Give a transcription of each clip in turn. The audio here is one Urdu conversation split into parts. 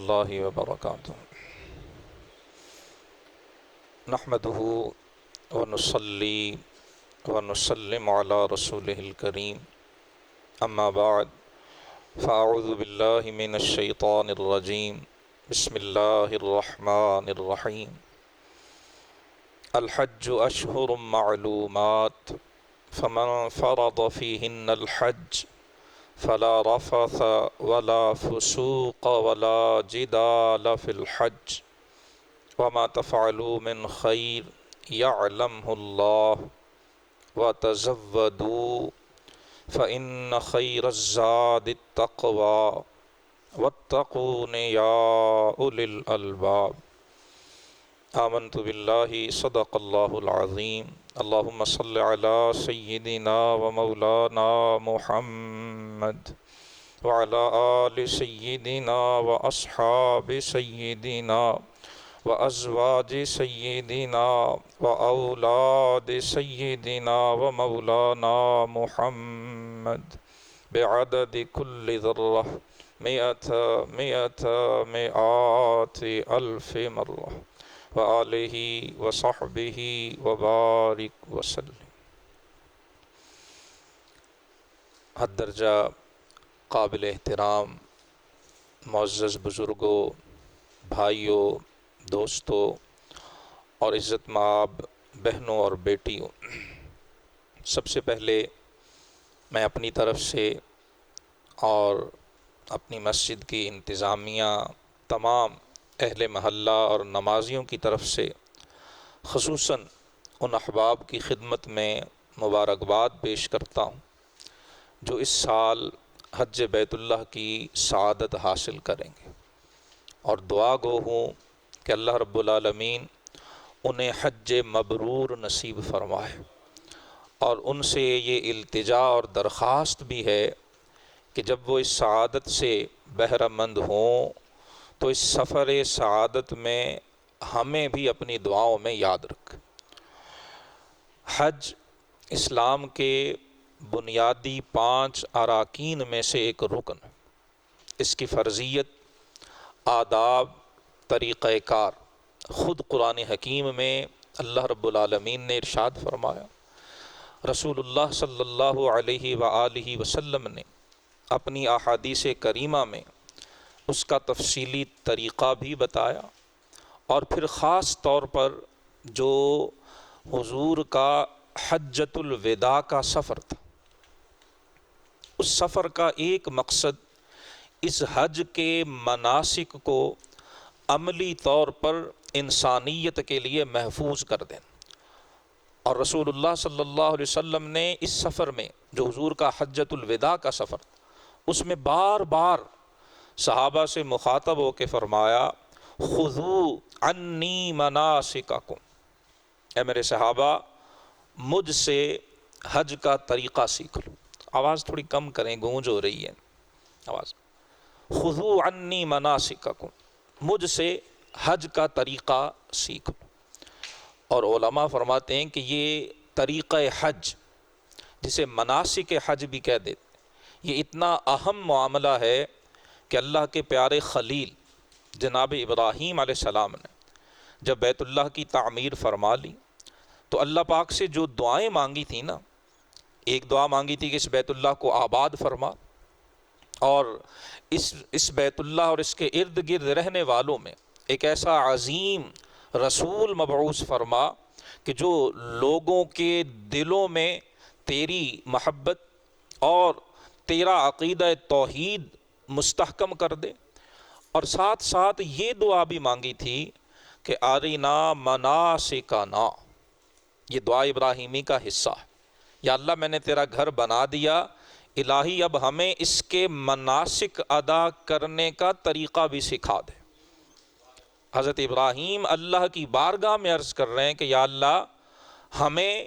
اللہ وبرکاتہ نحمده ونصلی ونسلم علی رسولہ الکریم اما بعد فاعوذ باللہ من الشیطان الرجیم بسم اللہ الرحمن الرحیم الحج اشہر معلومات فمن فرض فیہن الحج فلا رفث ولا فسوق ولا جدال فی الحج وما تفعلوا من خیر یعلمہ اللہ وتزودوا فإن خیر الزاد التقوى واتقون یا اولی الالباب آمنت باللہ صدق اللہ العظیم اللہم صل علی سیدنا و مولانا محمد وعلی آل سیدنا و اصحاب سیدنا و ازواج سیدنا و اولاد سیدنا و مولانا محمد بعدد کل ذرہ مئت الف مرہ وآلہ وصحبہ وبارک وسلم۔ حد درجہ قابل احترام معزز بزرگوں، بھائیوں، دوستوں اور عزت مآب بہنوں اور بیٹیوں، سب سے پہلے میں اپنی طرف سے اور اپنی مسجد کی انتظامیہ، تمام اہل محلہ اور نمازیوں کی طرف سے خصوصاً ان احباب کی خدمت میں مبارکباد پیش کرتا ہوں جو اس سال حج بیت اللہ کی سعادت حاصل کریں گے، اور دعا گو ہوں کہ اللہ رب العالمین انہیں حج مبرور نصیب فرمائے، اور ان سے یہ التجا اور درخواست بھی ہے کہ جب وہ اس سعادت سے بہرہ مند ہوں تو اس سفر سعادت میں ہمیں بھی اپنی دعاؤں میں یاد رکھ۔ حج اسلام کے بنیادی 5 اراکین میں سے ایک رکن، اس کی فرضیت، آداب، طریقہ کار خود قرآن حکیم میں اللہ رب العالمین نے ارشاد فرمایا، رسول اللہ صلی اللہ علیہ وآلہ وسلم نے اپنی احادیث کریمہ میں اس کا تفصیلی طریقہ بھی بتایا، اور پھر خاص طور پر جو حضور کا حجۃ الوداع کا سفر تھا، اس سفر کا ایک مقصد اس حج کے مناسک کو عملی طور پر انسانیت کے لیے محفوظ کر دینا، اور رسول اللہ صلی اللہ علیہ وسلم نے اس سفر میں جو حضور کا حجۃ الوداع کا سفر تھا، اس میں بار بار صحابہ سے مخاطب ہو کے فرمایا، خذوا عنی مناسککم، اے میرے صحابہ مجھ سے حج کا طریقہ سیکھ لو۔ آواز تھوڑی کم کریں، گونج ہو رہی ہے آواز۔ خذوا عنی مناسککم، مجھ سے حج کا طریقہ سیکھ لو۔ اور علماء فرماتے ہیں کہ یہ طریقہ حج، جسے مناسک حج بھی کہہ دیتے، یہ اتنا اہم معاملہ ہے کہ اللہ کے پیارے خلیل جناب ابراہیم علیہ السلام نے جب بیت اللہ کی تعمیر فرما لی تو اللہ پاک سے جو دعائیں مانگی تھیں نا، ایک دعا مانگی تھی کہ اس بیت اللہ کو آباد فرما، اور اس بیت اللہ اور اس کے ارد گرد رہنے والوں میں ایک ایسا عظیم رسول مبعوث فرما کہ جو لوگوں کے دلوں میں تیری محبت اور تیرا عقیدہ توحید مستحکم کر دے۔ اور ساتھ ساتھ یہ دعا بھی مانگی تھی کہ ارینا مناسکنا، یہ دعا ابراہیمی کا حصہ ہے، یا اللہ میں نے تیرا گھر بنا دیا، الہی اب ہمیں اس کے مناسک ادا کرنے کا طریقہ بھی سکھا دے۔ حضرت ابراہیم اللہ کی بارگاہ میں عرض کر رہے ہیں کہ یا اللہ ہمیں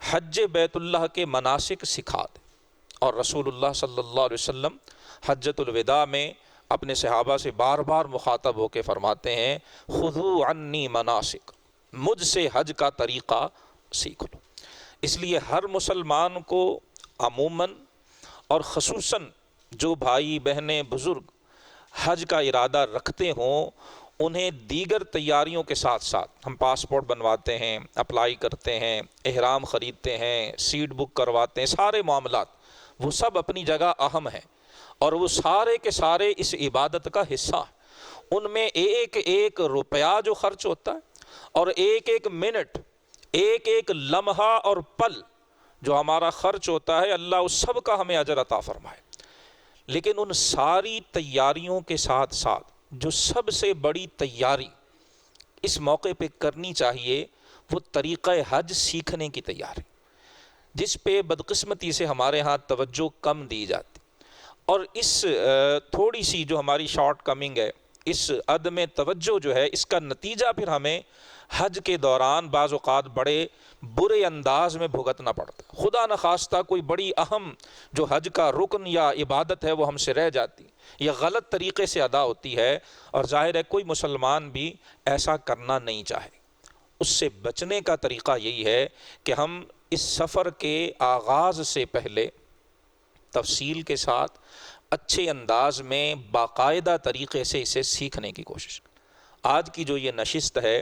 حج بیت اللہ کے مناسک سکھا دے، اور رسول اللہ صلی اللہ علیہ وسلم حجۃ الوداع میں اپنے صحابہ سے بار بار مخاطب ہو کے فرماتے ہیں، خذوا عنی مناسک، مجھ سے حج کا طریقہ سیکھ لو۔ اس لیے ہر مسلمان کو عموماً اور خصوصاً جو بھائی بہنیں بزرگ حج کا ارادہ رکھتے ہوں انہیں دیگر تیاریوں کے ساتھ ساتھ، ہم پاسپورٹ بنواتے ہیں، اپلائی کرتے ہیں، احرام خریدتے ہیں، سیٹ بک کرواتے ہیں، سارے معاملات وہ سب اپنی جگہ اہم ہیں، اور وہ سارے کے سارے اس عبادت کا حصہ ہیں۔ ان میں ایک ایک روپیہ جو خرچ ہوتا ہے، اور ایک ایک منٹ، ایک ایک لمحہ اور پل جو ہمارا خرچ ہوتا ہے، اللہ اس سب کا ہمیں اجر عطا فرمائے۔ لیکن ان ساری تیاریوں کے ساتھ ساتھ جو سب سے بڑی تیاری اس موقع پہ کرنی چاہیے وہ طریقہ حج سیکھنے کی تیاری، جس پہ بدقسمتی سے ہمارے ہاں توجہ کم دی جاتی، اور اس تھوڑی سی جو ہماری شارٹ کمنگ ہے، اس عدم توجہ جو ہے، اس کا نتیجہ پھر ہمیں حج کے دوران بعض اوقات بڑے برے انداز میں بھگتنا پڑتا ہے۔ خدا نخواستہ کوئی بڑی اہم جو حج کا رکن یا عبادت ہے وہ ہم سے رہ جاتی، یا غلط طریقے سے ادا ہوتی ہے، اور ظاہر ہے کوئی مسلمان بھی ایسا کرنا نہیں چاہے۔ اس سے بچنے کا طریقہ یہی ہے کہ ہم اس سفر کے آغاز سے پہلے تفصیل کے ساتھ اچھے انداز میں باقاعدہ طریقے سے اسے سیکھنے کی کوشش کریں۔ آج کی جو یہ نشست ہے،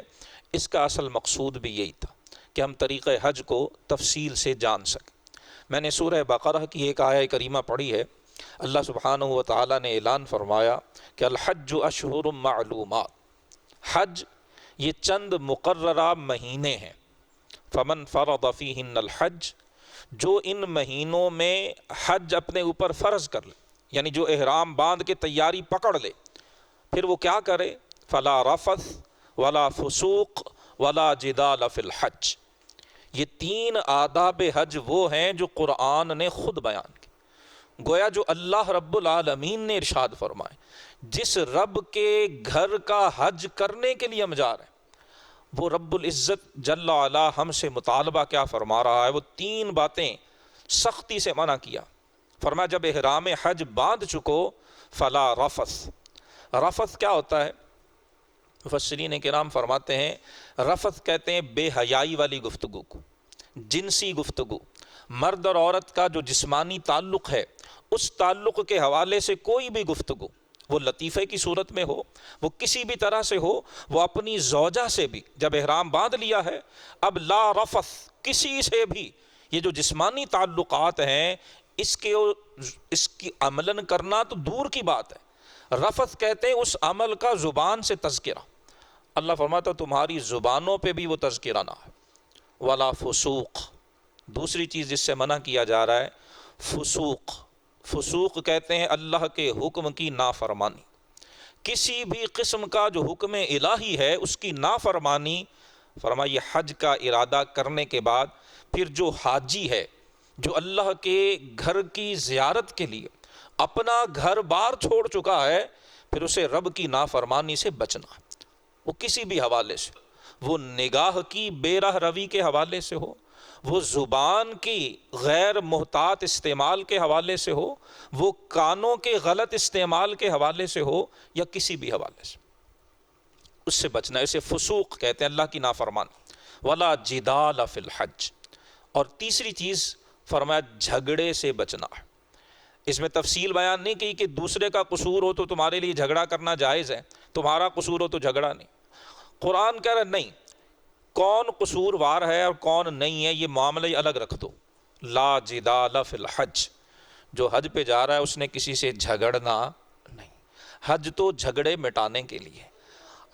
اس کا اصل مقصود بھی یہی تھا کہ ہم طریقہ حج کو تفصیل سے جان سکیں۔ میں نے سورہ بقرہ کی ایک آیہ کریمہ پڑھی ہے، اللہ سبحانہ و تعالیٰ نے اعلان فرمایا کہ الحج اشہر معلومات، حج یہ چند مقررہ مہینے ہیں، فمن فرض فیہن الحج، جو ان مہینوں میں حج اپنے اوپر فرض کر لے، یعنی جو احرام باندھ کے تیاری پکڑ لے، پھر وہ کیا کرے، فلا رفث ولا فسوق ولا جدال فی الحج۔ یہ تین آداب حج وہ ہیں جو قرآن نے خود بیان کی، گویا جو اللہ رب العالمین نے ارشاد فرمائے۔ جس رب کے گھر کا حج کرنے کے لیے ہم جا رہے ہیں، وہ رب العزت جل وعلا ہم سے مطالبہ کیا فرما رہا ہے، وہ تین باتیں سختی سے منع کیا۔ فرمایا جب احرام حج باندھ چکو فلا رفث۔ رفث کیا ہوتا ہے؟ مفسرین کرام فرماتے ہیں رفث کہتے ہیں بے حیائی والی گفتگو کو، جنسی گفتگو، مرد اور عورت کا جو جسمانی تعلق ہے اس تعلق کے حوالے سے کوئی بھی گفتگو، وہ لطیفے کی صورت میں ہو، وہ کسی بھی طرح سے ہو، وہ اپنی زوجہ سے بھی جب احرام باندھ لیا ہے، اب لا رفث، کسی سے بھی یہ جو جسمانی تعلقات ہیں اس کی عملاً کرنا تو دور کی بات ہے۔ رفث کہتے ہیں اس عمل کا زبان سے تذکرہ، اللہ فرماتا تمہاری زبانوں پہ بھی وہ تذکرہ نہ ہے۔ ولا فسوق، دوسری چیز جس سے منع کیا جا رہا ہے فسوق۔ فسوق کہتے ہیں اللہ کے حکم کی نافرمانی، کسی بھی قسم کا جو حکم الہی ہے اس کی نافرمانی۔ فرمایا یہ حج کا ارادہ کرنے کے بعد پھر جو حاجی ہے، جو اللہ کے گھر کی زیارت کے لیے اپنا گھر بار چھوڑ چکا ہے، پھر اسے رب کی نافرمانی سے بچنا ہے، وہ کسی بھی حوالے سے، وہ نگاہ کی بے راہ روی کے حوالے سے ہو، وہ زبان کی غیر محتاط استعمال کے حوالے سے ہو، وہ کانوں کے غلط استعمال کے حوالے سے ہو، یا کسی بھی حوالے سے اس سے بچنا ہے۔ اسے فسوق کہتے ہیں، اللہ کی نافرمانی۔ ولا جدال فی الحج، اور تیسری چیز فرمایا جھگڑے سے بچنا ہے۔ اس میں تفصیل بیان نہیں کی کہ دوسرے کا قصور ہو تو تمہارے لیے جھگڑا کرنا جائز ہے، تمہارا قصور ہو تو جھگڑا نہیں۔ قرآن کہہ رہا نہیں، کون قصوروار ہے اور کون نہیں ہے یہ معاملہ ہی الگ رکھ دو۔ لا جدال فی الحج، جو حج پہ جا رہا ہے اس نے کسی سے جھگڑنا نہیں۔ حج تو جھگڑے مٹانے کے لیے،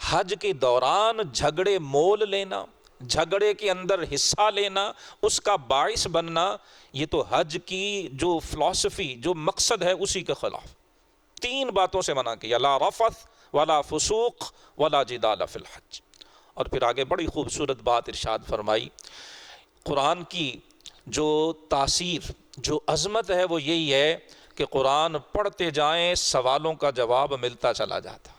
حج کے دوران جھگڑے مول لینا، جھگڑے کے اندر حصہ لینا، اس کا باعث بننا، یہ تو حج کی جو فلسفی، جو مقصد ہے اسی کے خلاف۔ تین باتوں سے منع کیا، لا رفث ولا فسوق ولا جدال فی الحج۔ اور پھر آگے بڑی خوبصورت بات ارشاد فرمائی، قرآن کی جو تاثیر، جو عظمت ہے وہ یہی ہے کہ قرآن پڑھتے جائیں سوالوں کا جواب ملتا چلا جاتا،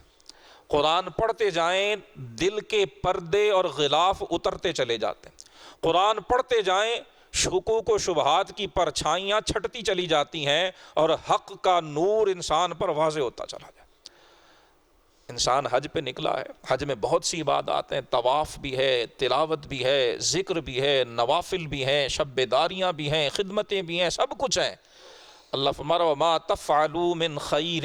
قرآن پڑھتے جائیں دل کے پردے اور غلاف اترتے چلے جاتے ہیں، قرآن پڑھتے جائیں شکوک و شبہات کی پرچھائیاں چھٹتی چلی جاتی ہیں، اور حق کا نور انسان پر واضح ہوتا چلا جاتا ہے۔ انسان حج پہ نکلا ہے، حج میں بہت سی عبادات ہیں، طواف بھی ہے، تلاوت بھی ہے، ذکر بھی ہے، نوافل بھی ہیں، شب بیداریاں بھی ہیں، خدمتیں بھی ہیں، سب کچھ ہیں۔ اللہ فرما رہا وما تفعلوا من خیر،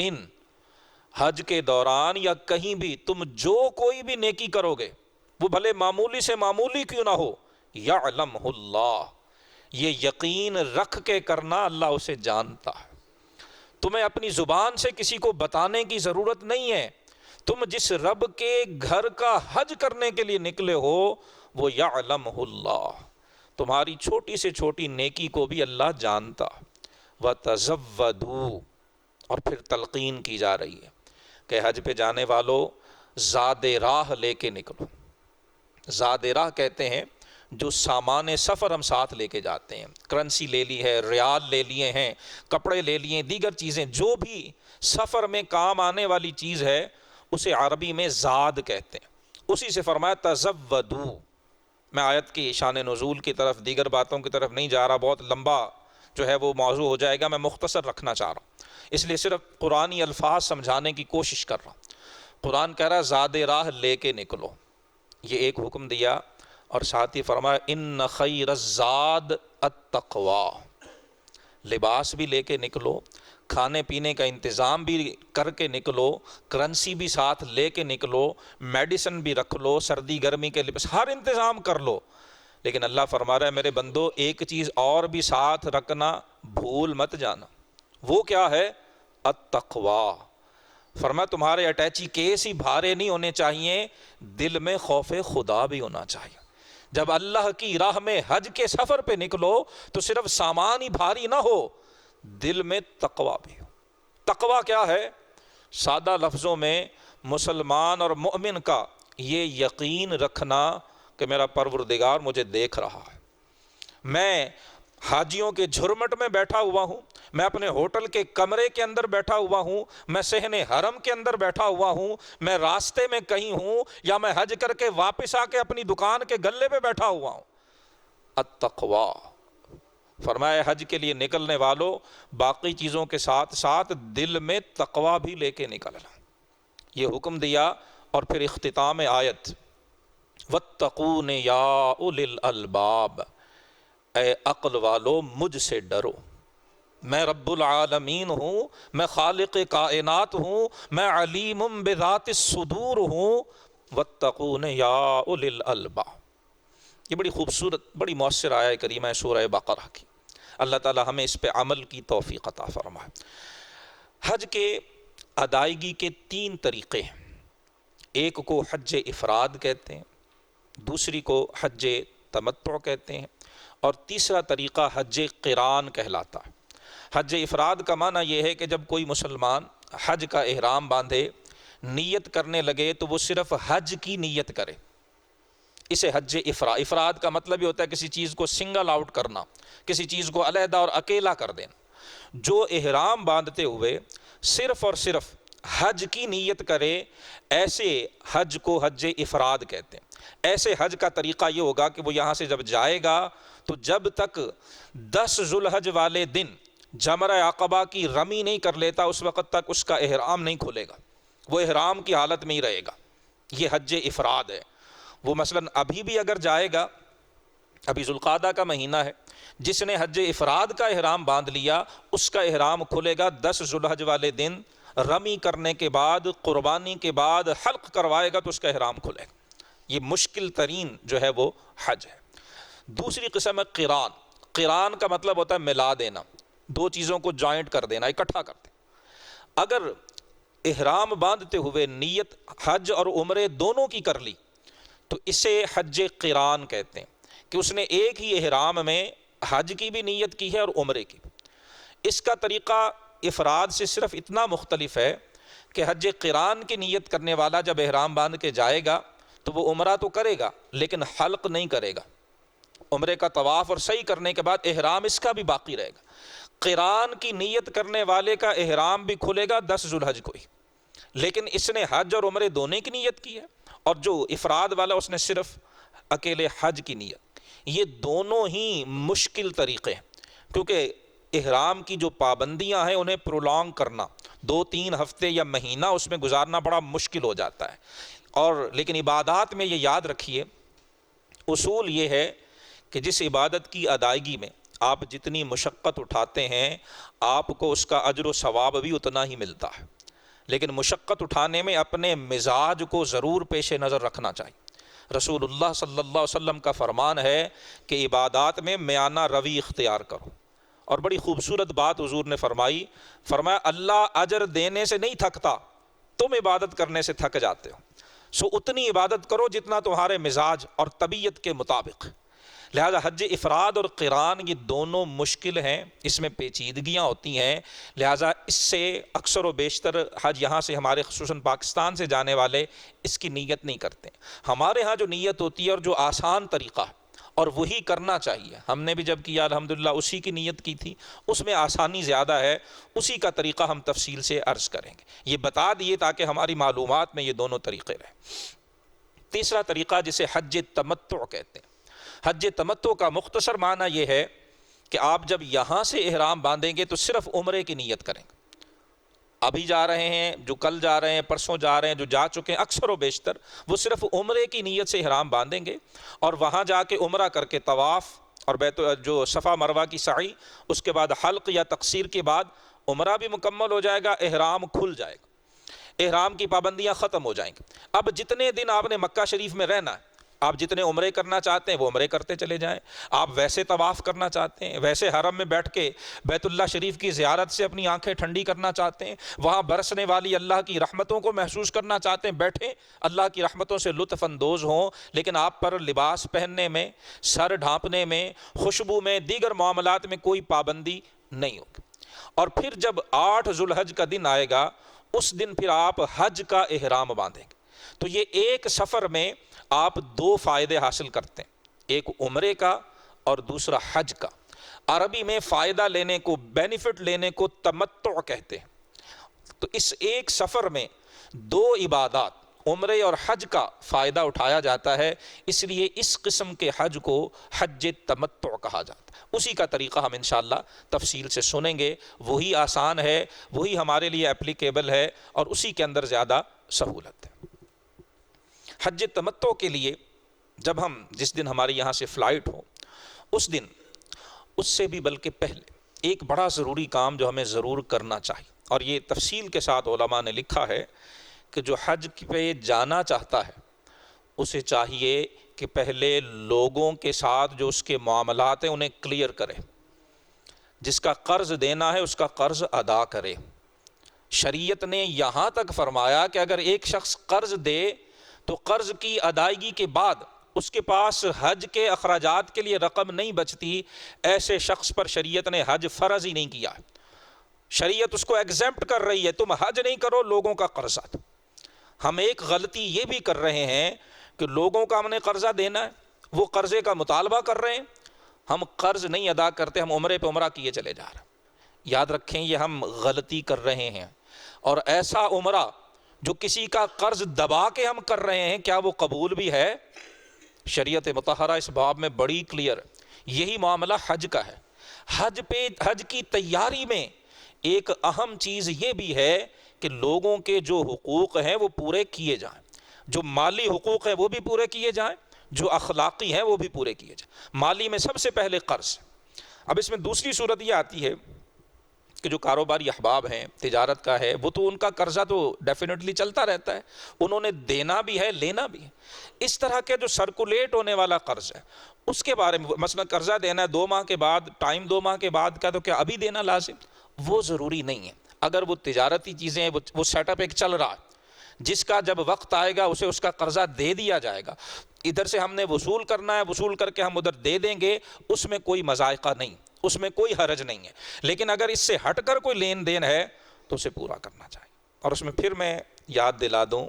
حج کے دوران یا کہیں بھی تم جو کوئی بھی نیکی کرو گے، وہ بھلے معمولی سے معمولی کیوں نہ ہو، یعلمہ اللہ، یہ یقین رکھ کے کرنا، اللہ اسے جانتا ہے۔ تمہیں اپنی زبان سے کسی کو بتانے کی ضرورت نہیں ہے، تم جس رب کے گھر کا حج کرنے کے لیے نکلے ہو وہ یعلمہ اللہ، تمہاری چھوٹی سے چھوٹی نیکی کو بھی اللہ جانتا۔ وَتَزَوَّدُوا، اور پھر تلقین کی جا رہی ہے کہ حج پہ جانے والوں زاد راہ لے کے نکلو۔ زاد راہ کہتے ہیں جو سامان سفر ہم ساتھ لے کے جاتے ہیں، کرنسی لے لی ہے، ریال لے لیے ہیں، کپڑے لے لیے، دیگر چیزیں، جو بھی سفر میں کام آنے والی چیز ہے اسے عربی میں زاد کہتے ہیں۔ اسی سے فرمایا تزودوا۔ میں آیت کی شان نزول کی طرف، دیگر باتوں کی طرف نہیں جا رہا، بہت لمبا جو ہے وہ موضوع ہو جائے گا، میں مختصر رکھنا چاہ رہا ہوں، اس لیے صرف قرآنی الفاظ سمجھانے کی کوشش کر رہا ہوں۔ قرآن کہہ رہا ہے زاد راہ لے کے نکلو، یہ ایک حکم دیا، اور ساتھ ہی فرمایا ان خیر الزاد التقوی، لباس بھی لے کے نکلو، کھانے پینے کا انتظام بھی کر کے نکلو، کرنسی بھی ساتھ لے کے نکلو، میڈیسن بھی رکھ لو، سردی گرمی کے لباس ہر انتظام کر لو، لیکن اللہ فرما رہا ہے میرے بندو ایک چیز اور بھی ساتھ رکھنا بھول مت جانا، وہ کیا ہے؟ التقوی۔ فرمایا تمہارے اٹیچی کیس ہی بھارے نہیں ہونے چاہیے، دل میں خوف خدا بھی ہونا چاہیے۔ جب اللہ کی راہ میں حج کے سفر پہ نکلو تو صرف سامان ہی بھاری نہ ہو، دل میں تقوی بھی ہو۔ تقوی کیا ہے؟ سادہ لفظوں میں مسلمان اور مومن کا یہ یقین رکھنا کہ میرا پروردگار مجھے دیکھ رہا ہے، میں حاجیوں کے جھرمٹ میں بیٹھا ہوا ہوں، میں اپنے ہوٹل کے کمرے کے اندر بیٹھا ہوا ہوں، میں صحن حرم کے اندر بیٹھا ہوا ہوں، میں راستے میں کہیں ہوں، یا میں حج کر کے واپس آ کے اپنی دکان کے گلے پہ بیٹھا ہوا ہوں۔ التقوی، فرمایا حج کے لیے نکلنے والوں باقی چیزوں کے ساتھ ساتھ دل میں تقوی بھی لے کے نکلنا، یہ حکم دیا۔ اور پھر اختتام آیت واتقون یا اولی الالباب، اے عقل والو مجھ سے ڈرو، میں رب العالمین ہوں، میں خالق کائنات ہوں، میں علیم بذات الصدور ہوں، واتقون یا اولی الالباب۔ یہ بڑی خوبصورت، بڑی مؤثر آیہ کریمہ ہے سورہ بقرہ کی، اللہ تعالی ہمیں اس پہ عمل کی توفیق عطا فرمائے۔ حج کے ادائیگی کے 3 طریقے ہیں، ایک کو حج افراد کہتے ہیں، دوسری کو حج تمتع کہتے ہیں، اور تیسرا طریقہ حج قران کہلاتا ہے۔ حج افراد کا معنی یہ ہے کہ جب کوئی مسلمان حج کا احرام باندھے، نیت کرنے لگے تو وہ صرف حج کی نیت کرے، اسے حج افراد کا مطلب یہ ہوتا ہے کسی چیز کو سنگل آؤٹ کرنا، کسی چیز کو علیحدہ اور اکیلا کر دینا۔ جو احرام باندھتے ہوئے صرف اور صرف حج کی نیت کرے، ایسے حج کو حج افراد کہتے ہیں۔ ایسے حج کا طریقہ یہ ہوگا کہ وہ یہاں سے جب جائے گا تو جب تک 10 ذوالحج والے دن جمرہ عقبہ کی رمی نہیں کر لیتا، اس وقت تک اس کا احرام نہیں کھلے گا، وہ احرام کی حالت میں ہی رہے گا۔ یہ حج افراد ہے۔ وہ مثلا ابھی بھی اگر جائے گا، ابھی ذوالقعدہ کا مہینہ ہے، جس نے حج افراد کا احرام باندھ لیا اس کا احرام کھلے گا 10 ذوالحج والے دن، رمی کرنے کے بعد، قربانی کے بعد حلق کروائے گا تو اس کا احرام کھلے گا۔ یہ مشکل ترین جو ہے وہ حج ہے۔ دوسری قسم ہے قران۔ قران کا مطلب ہوتا ہے ملا دینا، 2 چیزوں کو جوائنٹ کر دینا، اکٹھا کر دینا۔ اگر احرام باندھتے ہوئے نیت حج اور عمرے دونوں کی کر لی تو اسے حج قران کہتے ہیں، کہ اس نے ایک ہی احرام میں حج کی بھی نیت کی ہے اور عمرے کی بھی۔ اس کا طریقہ افراد سے صرف اتنا مختلف ہے کہ حج قران کی نیت کرنے والا جب احرام باندھ کے جائے گا تو وہ عمرہ تو کرے گا لیکن حلق نہیں کرے گا، عمرے کا طواف اور سعی کرنے کے بعد احرام اس کا بھی باقی رہے گا۔ قران کی نیت کرنے والے کا احرام بھی کھلے گا 10 ذوالحج کو ہی، لیکن اس نے حج اور عمرے دونوں کی نیت کی ہے، اور جو افراد والا اس نے صرف اکیلے حج کی نیت۔ یہ دونوں ہی مشکل طریقے ہیں، کیونکہ احرام کی جو پابندیاں ہیں انہیں پرولونگ کرنا، 2-3 ہفتے یا مہینہ اس میں گزارنا بڑا مشکل ہو جاتا ہے۔ اور لیکن عبادات میں یہ یاد رکھیے، اصول یہ ہے کہ جس عبادت کی ادائیگی میں آپ جتنی مشقت اٹھاتے ہیں آپ کو اس کا اجر و ثواب بھی اتنا ہی ملتا ہے، لیکن مشقت اٹھانے میں اپنے مزاج کو ضرور پیش نظر رکھنا چاہیے۔ رسول اللہ صلی اللہ علیہ وسلم کا فرمان ہے کہ عبادات میں میانہ روی اختیار کرو، اور بڑی خوبصورت بات حضور نے فرمایا اللہ اجر دینے سے نہیں تھکتا، تم عبادت کرنے سے تھک جاتے ہو، سو اتنی عبادت کرو جتنا تمہارے مزاج اور طبیعت کے مطابق۔ لہذا حج افراد اور قران یہ دونوں مشکل ہیں، اس میں پیچیدگیاں ہوتی ہیں، لہذا اس سے اکثر و بیشتر حج یہاں سے ہمارے خصوصاً پاکستان سے جانے والے اس کی نیت نہیں کرتے۔ ہمارے ہاں جو نیت ہوتی ہے اور جو آسان طریقہ ہے اور وہی کرنا چاہیے، ہم نے بھی جب کیا الحمدللہ اسی کی نیت کی تھی، اس میں آسانی زیادہ ہے، اسی کا طریقہ ہم تفصیل سے عرض کریں گے، یہ بتا دیے تاکہ ہماری معلومات میں یہ دونوں طریقے رہیں۔ تیسرا طریقہ جسے حج تمتع کہتے ہیں، حج تمتع کا مختصر معنی یہ ہے کہ آپ جب یہاں سے احرام باندھیں گے تو صرف عمرے کی نیت کریں گے۔ ابھی جا رہے ہیں، جو کل جا رہے ہیں، پرسوں جا رہے ہیں، جو جا چکے ہیں اکثر و بیشتر، وہ صرف عمرے کی نیت سے احرام باندھیں گے، اور وہاں جا کے عمرہ کر کے طواف اور جو صفا مروہ کی سعی، اس کے بعد حلق یا تقصیر کے بعد عمرہ بھی مکمل ہو جائے گا، احرام کھل جائے گا، احرام کی پابندیاں ختم ہو جائیں گی۔ اب جتنے دن آپ نے مکہ شریف میں رہنا ہے، آپ جتنے عمرے کرنا چاہتے ہیں وہ عمرے کرتے چلے جائیں، آپ ویسے طواف کرنا چاہتے ہیں، ویسے حرم میں بیٹھ کے بیت اللہ شریف کی زیارت سے اپنی آنکھیں ٹھنڈی کرنا چاہتے ہیں، وہاں برسنے والی اللہ کی رحمتوں کو محسوس کرنا چاہتے ہیں، بیٹھیں اللہ کی رحمتوں سے لطف اندوز ہوں، لیکن آپ پر لباس پہننے میں، سر ڈھانپنے میں، خوشبو میں، دیگر معاملات میں کوئی پابندی نہیں ہوگی۔ اور پھر جب 8 ذوالحج کا دن آئے گا، اس دن پھر آپ حج کا احرام باندھیں گے۔ تو یہ ایک سفر میں آپ 2 فائدے حاصل کرتے ہیں، ایک عمرے کا اور دوسرا حج کا۔ عربی میں فائدہ لینے کو، بینیفٹ لینے کو تمتع کہتے ہیں۔ تو اس ایک سفر میں 2 عبادات عمرے اور حج کا فائدہ اٹھایا جاتا ہے، اس لیے اس قسم کے حج کو حج تمتع کہا جاتا ہے۔ اسی کا طریقہ ہم انشاءاللہ تفصیل سے سنیں گے، وہی آسان ہے، وہی ہمارے لیے اپلیکیبل ہے، اور اسی کے اندر زیادہ سہولت ہے۔ حج تمتع کے لیے جس دن ہمارے یہاں سے فلائٹ ہو، اس دن، اس سے بھی بلکہ پہلے ایک بڑا ضروری کام جو ہمیں ضرور کرنا چاہیے، اور یہ تفصیل کے ساتھ علماء نے لکھا ہے کہ جو حج پہ جانا چاہتا ہے اسے چاہیے کہ پہلے لوگوں کے ساتھ جو اس کے معاملات ہیں انہیں کلیئر کرے، جس کا قرض دینا ہے اس کا قرض ادا کرے۔ شریعت نے یہاں تک فرمایا کہ اگر ایک شخص قرض دے تو قرض کی ادائیگی کے بعد اس کے پاس حج کے اخراجات کے لیے رقم نہیں بچتی، ایسے شخص پر شریعت نے حج فرض ہی نہیں کیا ہے، شریعت اس کو ایگزمپٹ کر رہی ہے، تم حج نہیں کرو، لوگوں کا قرضہ دو۔ ہم ایک غلطی یہ بھی کر رہے ہیں کہ لوگوں کا ہم نے قرضہ دینا ہے، وہ قرضے کا مطالبہ کر رہے ہیں، ہم قرض نہیں ادا کرتے، ہم عمرے پہ عمرہ کیے چلے جا رہے ہیں۔ یاد رکھیں یہ ہم غلطی کر رہے ہیں، اور ایسا عمرہ جو کسی کا قرض دبا کے ہم کر رہے ہیں، کیا وہ قبول بھی ہے؟ شریعت مطہرہ اس باب میں بڑی کلیئر ہے۔ یہی معاملہ حج کا ہے۔ حج کی تیاری میں ایک اہم چیز یہ بھی ہے کہ لوگوں کے جو حقوق ہیں وہ پورے کیے جائیں، جو مالی حقوق ہیں وہ بھی پورے کیے جائیں، جو اخلاقی ہیں وہ بھی پورے کیے جائیں۔ مالی میں سب سے پہلے قرض۔ اب اس میں دوسری صورت یہ آتی ہے کہ جو کاروباری احباب ہیں، تجارت کا ہے، وہ تو ان کا قرضہ تو ڈیفینیٹلی چلتا رہتا ہے، انہوں نے دینا بھی ہے، لینا بھی ہے۔ اس طرح کے جو سرکولیٹ ہونے والا قرض ہے اس کے بارے میں، مثلا قرضہ دینا ہے 2 ماہ کے بعد، ٹائم 2 ماہ کے بعد کا، تو کیا ابھی دینا لازم؟ وہ ضروری نہیں ہے۔ اگر وہ تجارتی چیزیں ہیں، وہ سیٹ اپ ایک چل رہا ہے، جس کا جب وقت آئے گا اسے اس کا قرضہ دے دیا جائے گا، ادھر سے ہم نے وصول کرنا ہے، وصول کر کے ہم ادھر دے دیں گے، اس میں کوئی مضائقہ نہیں، اس میں کوئی حرج نہیں ہے۔ لیکن اگر اس سے ہٹ کر کوئی لین دین ہے تو اسے پورا کرنا چاہیے۔ اور اس میں پھر میں یاد دلا دوں،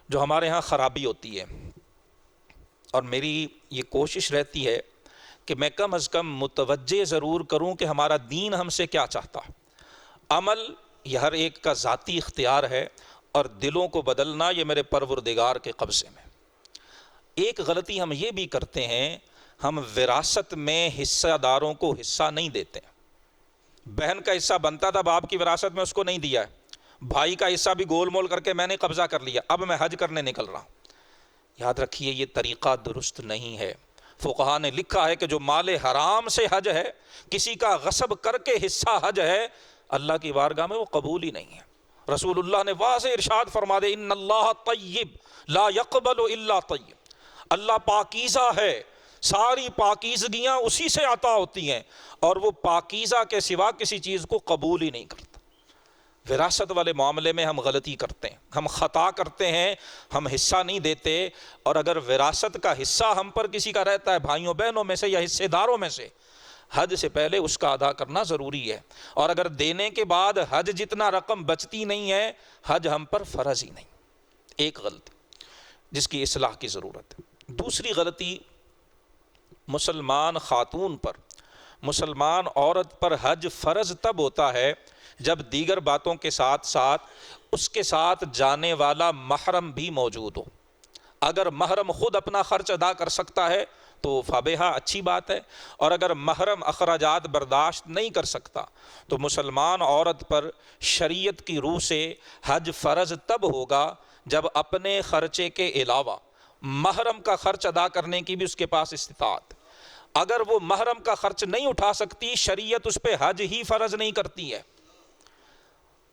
جو ہمارے ہاں خرابی ہوتی ہے، اور میری یہ کوشش رہتی ہے کہ میں کم از کم متوجہ ضرور کروں کہ ہمارا دین ہم سے کیا چاہتا ہے۔ عمل یہ ہر ایک کا ذاتی اختیار ہے، اور دلوں کو بدلنا یہ میرے پروردگار کے قبضے میں۔ ایک غلطی ہم یہ بھی کرتے ہیں، ہم وراثت میں حصہ داروں کو حصہ نہیں دیتے۔ بہن کا حصہ بنتا تھا باپ کی وراثت میں، اس کو نہیں دیا ہے، بھائی کا حصہ بھی گول مول کر کے میں نے قبضہ کر لیا، اب میں حج کرنے نکل رہا ہوں۔ یاد رکھیے یہ طریقہ درست نہیں ہے۔ فقہا نے لکھا ہے کہ جو مال حرام سے حج ہے، کسی کا غصب کر کے حصہ حج ہے، اللہ کی بارگاہ میں وہ قبول ہی نہیں ہے۔ رسول اللہ نے واضح ارشاد فرما دے ان اللہ طیب لا يقبل الا طیب، اللہ پاکیزہ ہے، ساری پاکیزگیاں اسی سے عطا ہوتی ہیں اور وہ پاکیزہ کے سوا کسی چیز کو قبول ہی نہیں کرتا۔ وراثت والے معاملے میں ہم غلطی کرتے ہیں، ہم خطا کرتے ہیں، ہم حصہ نہیں دیتے، اور اگر وراثت کا حصہ ہم پر کسی کا رہتا ہے بھائیوں بہنوں میں سے یا حصے داروں میں سے، حج سے پہلے اس کا ادا کرنا ضروری ہے، اور اگر دینے کے بعد حج جتنا رقم بچتی نہیں ہے، حج ہم پر فرض ہی نہیں۔ ایک غلطی جس کی اصلاح کی ضرورت ہے۔ دوسری غلطی، مسلمان خاتون پر، مسلمان عورت پر حج فرض تب ہوتا ہے جب دیگر باتوں کے ساتھ ساتھ اس کے ساتھ جانے والا محرم بھی موجود ہو۔ اگر محرم خود اپنا خرچ ادا کر سکتا ہے تو فابہا، اچھی بات ہے، اور اگر محرم اخراجات برداشت نہیں کر سکتا تو مسلمان عورت پر شریعت کی روح سے حج فرض تب ہوگا جب اپنے خرچے کے علاوہ محرم کا خرچ ادا کرنے کی بھی اس کے پاس استطاعت۔ اگر وہ محرم کا خرچ نہیں اٹھا سکتی، شریعت اس پہ حج ہی فرض نہیں کرتی ہے۔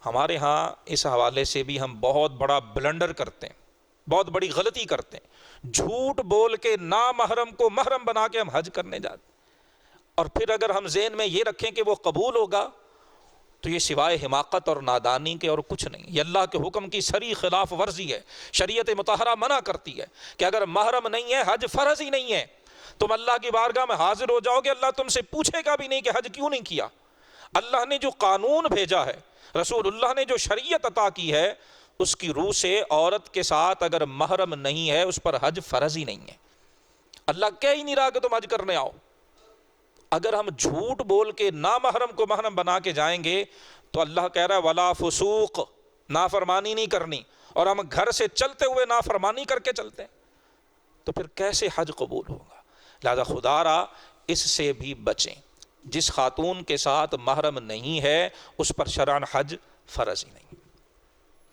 ہمارے ہاں اس حوالے سے بھی ہم بہت بڑا بلنڈر کرتے ہیں، بہت بڑی غلطی کرتے ہیں، جھوٹ بول کے نامحرم کو محرم بنا کے ہم حج کرنے جاتے ہیں، اور پھر اگر ہم ذہن میں یہ رکھیں کہ وہ قبول ہوگا تو یہ سوائے حماقت اور نادانی کے اور کچھ نہیں، یہ اللہ کے حکم کی سری خلاف ورزی ہے۔ شریعت مطہرہ منع کرتی ہے کہ اگر محرم نہیں ہے، حج فرض ہی نہیں ہے، تم اللہ کی بارگاہ میں حاضر ہو جاؤ گے، اللہ تم سے پوچھے گا بھی نہیں کہ حج کیوں نہیں کیا۔ اللہ نے جو قانون بھیجا ہے، رسول اللہ نے جو شریعت عطا کی ہے، اس کی روح سے عورت کے ساتھ اگر محرم نہیں ہے، اس پر حج فرض ہی نہیں ہے۔ اللہ کہہ ہی نہیں رہا کہ تم حج کرنے آؤ۔ اگر ہم جھوٹ بول کے نامحرم کو محرم بنا کے جائیں گے تو اللہ کہہ رہا ہے ولا فسوق، نافرمانی نہیں کرنی، اور ہم گھر سے چلتے ہوئے نافرمانی کر کے چلتے ہیں تو پھر کیسے حج قبول ہوگا؟ لہذا خدا را اس سے بھی بچیں۔ جس خاتون کے ساتھ محرم نہیں ہے اس پر شرعاً حج فرض ہی نہیں۔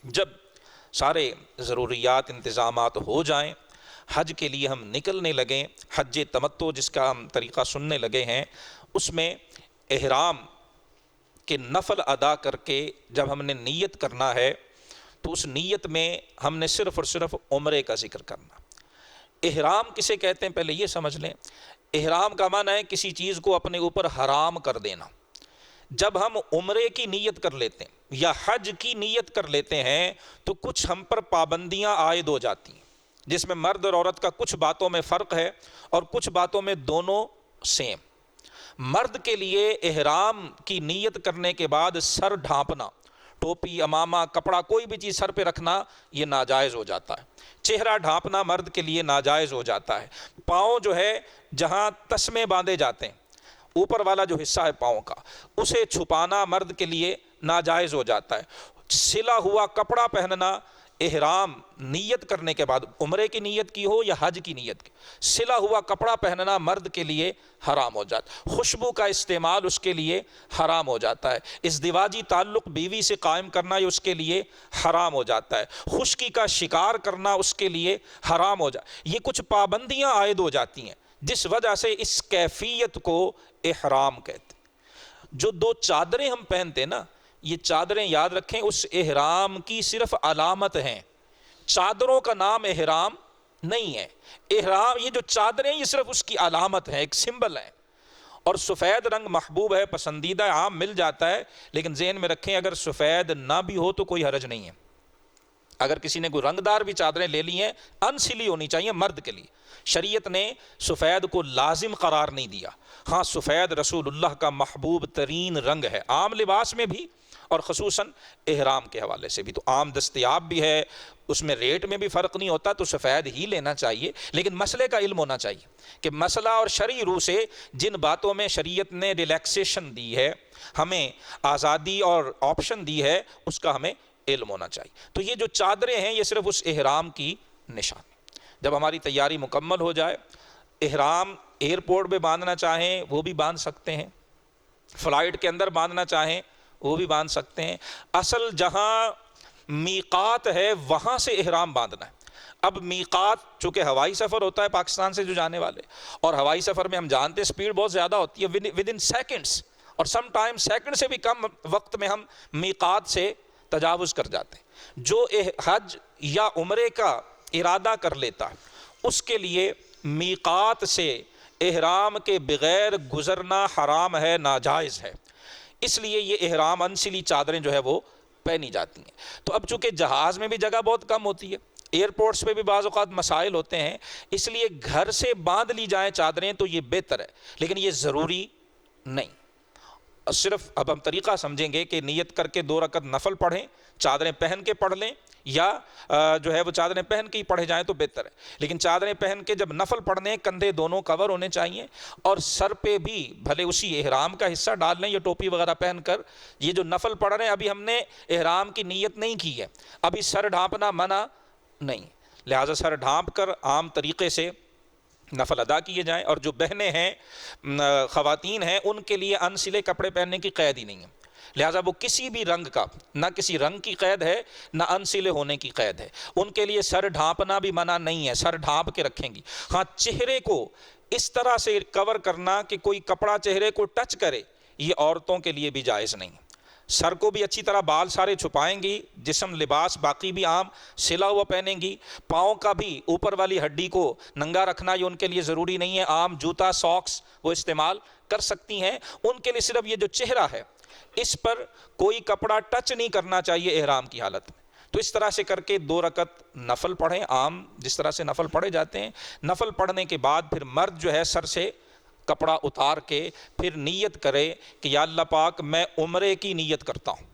جب سارے ضروریات انتظامات ہو جائیں، حج کے لیے ہم نکلنے لگیں، حج تمتع جس کا ہم طریقہ سننے لگے ہیں، اس میں احرام کے نفل ادا کر کے جب ہم نے نیت کرنا ہے تو اس نیت میں ہم نے صرف اور صرف عمرے کا ذکر کرنا۔ احرام کسے کہتے ہیں پہلے یہ سمجھ لیں۔ احرام کا معنی ہے کسی چیز کو اپنے اوپر حرام کر دینا۔ جب ہم عمرے کی نیت کر لیتے ہیں یا حج کی نیت کر لیتے ہیں تو کچھ ہم پر پابندیاں عائد ہو جاتی ہیں، جس میں مرد اور عورت کا کچھ باتوں میں فرق ہے اور کچھ باتوں میں دونوں سیم۔ مرد کے لیے احرام کی نیت کرنے کے بعد سر ڈھانپنا، ٹوپی، امامہ، کپڑا، کوئی بھی چیز سر پہ رکھنا، یہ ناجائز ہو جاتا ہے۔ چہرہ ڈھانپنا مرد کے لیے ناجائز ہو جاتا ہے۔ پاؤں جو ہے جہاں تسمے باندھے جاتے ہیں، اوپر والا جو حصہ ہے پاؤں کا، اسے چھپانا مرد کے لیے ناجائز ہو جاتا ہے۔ سلا ہوا کپڑا پہننا احرام نیت کرنے کے بعد، عمرے کی نیت کی ہو یا حج کی نیت کی، سلا ہوا کپڑا پہننا مرد کے لیے حرام ہو جاتا ہے۔ خوشبو کا استعمال اس کے لیے حرام ہو جاتا ہے۔ ازدواجی تعلق بیوی سے قائم کرنا یہ اس کے لیے حرام ہو جاتا ہے۔ خشکی کا شکار کرنا اس کے لیے حرام ہو جاتا ہے۔ یہ کچھ پابندیاں عائد ہو جاتی ہیں جس وجہ سے اس کیفیت کو احرام کہتے ہیں۔ جو دو چادریں ہم پہنتے نا، یہ چادریں یاد رکھیں اس احرام کی صرف علامت ہیں، چادروں کا نام احرام نہیں ہے۔ احرام یہ جو چادریں یہ صرف اس کی علامت ہیں، ایک سمبل ہے، اور سفید رنگ محبوب ہے، پسندیدہ، عام مل جاتا ہے، لیکن ذہن میں رکھیں اگر سفید نہ بھی ہو تو کوئی حرج نہیں ہے۔ اگر کسی نے کوئی رنگدار بھی چادریں لے لی ہیں، انسلی ہونی چاہیے مرد کے لیے۔ شریعت نے سفید کو لازم قرار نہیں دیا۔ ہاں سفید رسول اللہ کا محبوب ترین رنگ ہے، عام لباس میں بھی اور خصوصاً احرام کے حوالے سے بھی، تو عام دستیاب بھی ہے، اس میں ریٹ میں بھی فرق نہیں ہوتا، تو سفید ہی لینا چاہیے۔ لیکن مسئلے کا علم ہونا چاہیے کہ مسئلہ اور شرعی روح سے جن باتوں میں شریعت نے ریلیکسیشن دی ہے، ہمیں آزادی اور آپشن دی ہے، اس کا ہمیں علم ہونا چاہیے۔ تو یہ جو چادریں ہیں یہ صرف اس احرام کی نشان۔ جب ہماری تیاری مکمل ہو جائے، احرام ایئرپورٹ پہ باندھنا چاہیں وہ بھی باندھ سکتے ہیں، فلائٹ کے اندر باندھنا چاہیں وہ بھی باندھ سکتے ہیں۔ اصل جہاں میقات ہے وہاں سے احرام باندھنا ہے۔ اب میقات چونکہ ہوائی سفر ہوتا ہے پاکستان سے جو جانے والے، اور ہوائی سفر میں ہم جانتے ہیں سپیڈ بہت زیادہ ہوتی ہے، ود ان سیکنڈس، اور سم ٹائم سیکنڈ سے بھی کم وقت میں ہم میقات سے تجاوز کر جاتے ہیں۔ جو حج یا عمرے کا ارادہ کر لیتا ہے اس کے لیے میقات سے احرام کے بغیر گزرنا حرام ہے، ناجائز ہے، اس لیے یہ احرام انسلی چادریں جو ہے وہ پہنی جاتی ہیں۔ تو اب چونکہ جہاز میں بھی جگہ بہت کم ہوتی ہے، ایئرپورٹس پہ بھی بعض اوقات مسائل ہوتے ہیں، اس لیے گھر سے باندھ لی جائیں چادریں تو یہ بہتر ہے، لیکن یہ ضروری نہیں۔ صرف اب ہم طریقہ سمجھیں گے کہ نیت کر کے 2 رکعت نفل پڑھیں، چادریں پہن کے پڑھ لیں، یا جو ہے وہ چادریں پہن کے ہی پڑھے جائیں تو بہتر ہے۔ لیکن چادریں پہن کے جب نفل پڑھنے، کندھے دونوں کور ہونے چاہیے، اور سر پہ بھی بھلے اسی احرام کا حصہ ڈال لیں یا ٹوپی وغیرہ پہن کر۔ یہ جو نفل پڑھ رہے ہیں ابھی ہم نے احرام کی نیت نہیں کی ہے، ابھی سر ڈھانپنا منع نہیں، لہٰذا سر ڈھانپ کر عام طریقے سے نفل ادا کیے جائیں۔ اور جو بہنیں ہیں، خواتین ہیں، ان کے لیے انسلے کپڑے پہننے کی قید ہی نہیں ہے، لہٰذا وہ کسی بھی رنگ کا، نہ کسی رنگ کی قید ہے نہ انسلے ہونے کی قید ہے، ان کے لیے سر ڈھانپنا بھی منع نہیں ہے، سر ڈھانپ کے رکھیں گی۔ ہاں، چہرے کو اس طرح سے کور کرنا کہ کوئی کپڑا چہرے کو ٹچ کرے، یہ عورتوں کے لیے بھی جائز نہیں۔ سر کو بھی اچھی طرح بال سارے چھپائیں گی، جسم لباس باقی بھی عام سلا ہوا پہنیں گی، پاؤں کا بھی اوپر والی ہڈی کو ننگا رکھنا یہ ان کے لیے ضروری نہیں ہے، عام جوتا ساکس وہ استعمال کر سکتی ہیں۔ ان کے لیے صرف یہ جو چہرہ ہے اس پر کوئی کپڑا ٹچ نہیں کرنا چاہیے احرام کی حالت میں۔ تو اس طرح سے کر کے 2 رکعت نفل پڑھیں، عام جس طرح سے نفل پڑھے جاتے ہیں۔ نفل پڑھنے کے بعد پھر مرد جو ہے سر سے کپڑا اتار کے پھر نیت کرے کہ یا اللہ پاک میں عمرے کی نیت کرتا ہوں۔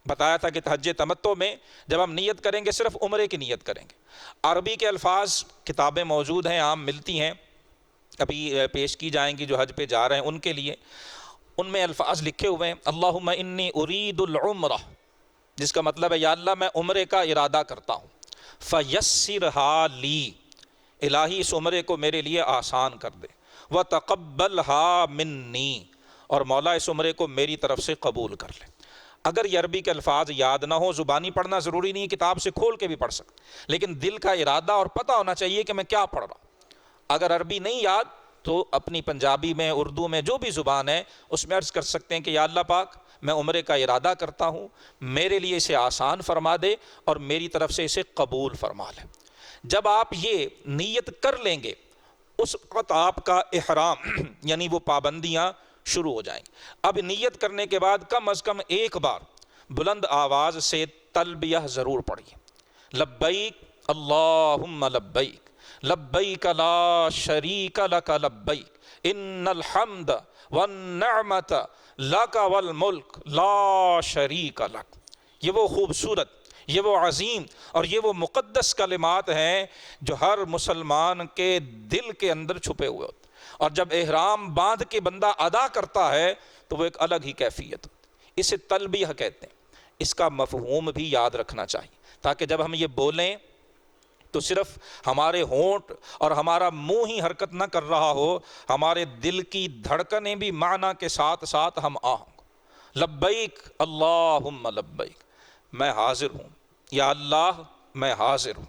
بتایا تھا کہ حج تمتع میں جب ہم نیت کریں گے صرف عمرے کی نیت کریں گے۔ عربی کے الفاظ کتابیں موجود ہیں، عام ملتی ہیں، ابھی پیش کی جائیں گی جو حج پہ جا رہے ہیں ان کے لیے۔ ان میں الفاظ لکھے ہوئے ہیں، اللہم انی ارید العمرہ، جس کا مطلب ہے یا اللہ میں عمرے کا ارادہ کرتا ہوں، فیسرھا لی، الہی اس عمرے کو میرے لیے آسان کر دے، وتقبلھا منی، اور مولا اس عمرے کو میری طرف سے قبول کر لے۔ اگر یہ عربی کے الفاظ یاد نہ ہو، زبانی پڑھنا ضروری نہیں، کتاب سے کھول کے بھی پڑھ سکتے، لیکن دل کا ارادہ اور پتہ ہونا چاہیے کہ میں کیا پڑھ رہا ہوں۔ اگر عربی نہیں یاد تو اپنی پنجابی میں، اردو میں، جو بھی زبان ہے اس میں عرض کر سکتے ہیں کہ یا اللہ پاک میں عمرے کا ارادہ کرتا ہوں، میرے لیے اسے آسان فرما دے اور میری طرف سے اسے قبول فرما لے۔ جب آپ یہ نیت کر لیں گے اس وقت آپ کا احرام یعنی وہ پابندیاں شروع ہو جائیں گی۔ اب نیت کرنے کے بعد کم از کم ایک بار بلند آواز سے تلبیہ ضرور پڑھیے، لبیک اللہم لبیک، لبیک لا شریک لک لبیک، ان الحمد والنعمت لک والملک لا شریک لک۔ یہ وہ خوبصورت، یہ وہ عظیم اور یہ وہ مقدس کلمات ہیں جو ہر مسلمان کے دل کے اندر چھپے ہوئے ہوتے ہیں، اور جب احرام باندھ کے بندہ ادا کرتا ہے تو وہ ایک الگ ہی کیفیت ہوتی ہے۔ اسے تلبیہ کہتے ہیں۔ اس کا مفہوم بھی یاد رکھنا چاہیے تاکہ جب ہم یہ بولیں تو صرف ہمارے ہونٹ اور ہمارا منہ ہی حرکت نہ کر رہا ہو، ہمارے دل کی دھڑکنیں بھی معنی کے ساتھ ساتھ ہم آہنگ۔ لبیک اللہم لبیک، میں حاضر ہوں یا اللہ میں حاضر ہوں،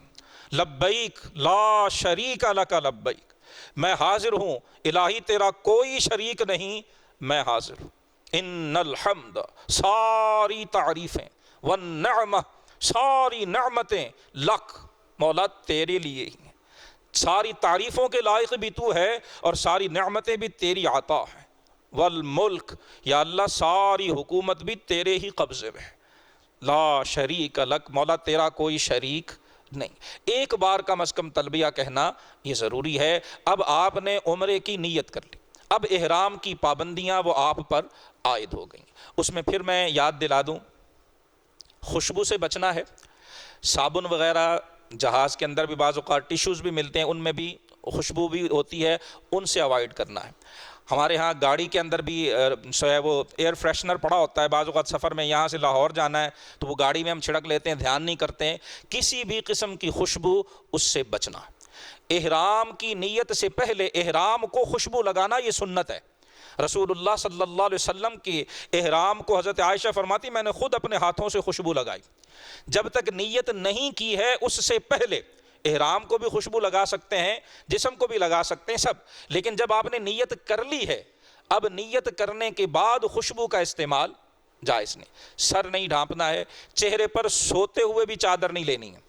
لبیک لا شریک لک لبیک، میں حاضر ہوں الہی تیرا کوئی شریک نہیں، میں حاضر ہوں۔ ان الحمد، ساری تعریفیں، والنعمہ، ساری نعمتیں، لک، مولا تیرے لیے ہی ہیں، ساری تعریفوں کے لائق بھی تو ہے اور ساری نعمتیں بھی تیری عطا ہیں، والملک، یا اللہ ساری حکومت بھی تیرے ہی قبضے میں ہے، لا شریک لک، مولا تیرا کوئی شریک نہیں۔ ایک بار کم از کم تلبیہ کہنا یہ ضروری ہے۔ اب آپ نے عمرے کی نیت کر لی، اب احرام کی پابندیاں وہ آپ پر عائد ہو گئیں۔ اس میں پھر میں یاد دلا دوں، خوشبو سے بچنا ہے، صابن وغیرہ جہاز کے اندر بھی بعض اوقات ٹیشوز بھی ملتے ہیں، ان میں بھی خوشبو بھی ہوتی ہے، ان سے اوائڈ کرنا ہے۔ ہمارے ہاں گاڑی کے اندر بھی وہ ایئر فریشنر پڑا ہوتا ہے، بعض اوقات سفر میں یہاں سے لاہور جانا ہے تو وہ گاڑی میں ہم چھڑک لیتے ہیں، دھیان نہیں کرتے ہیں، کسی بھی قسم کی خوشبو اس سے بچنا ہے۔ احرام کی نیت سے پہلے احرام کو خوشبو لگانا یہ سنت ہے۔ رسول اللہ صلی اللہ علیہ وسلم کی احرام کو حضرت عائشہ فرماتی میں نے خود اپنے ہاتھوں سے خوشبو لگائی۔ جب تک نیت نہیں کی ہے اس سے پہلے احرام کو بھی خوشبو لگا سکتے ہیں، جسم کو بھی لگا سکتے ہیں، سب، لیکن جب آپ نے نیت کر لی ہے اب نیت کرنے کے بعد خوشبو کا استعمال جائز نہیں. سر نہیں ڈھانپنا ہے, چہرے پر سوتے ہوئے بھی چادر نہیں لینی ہے,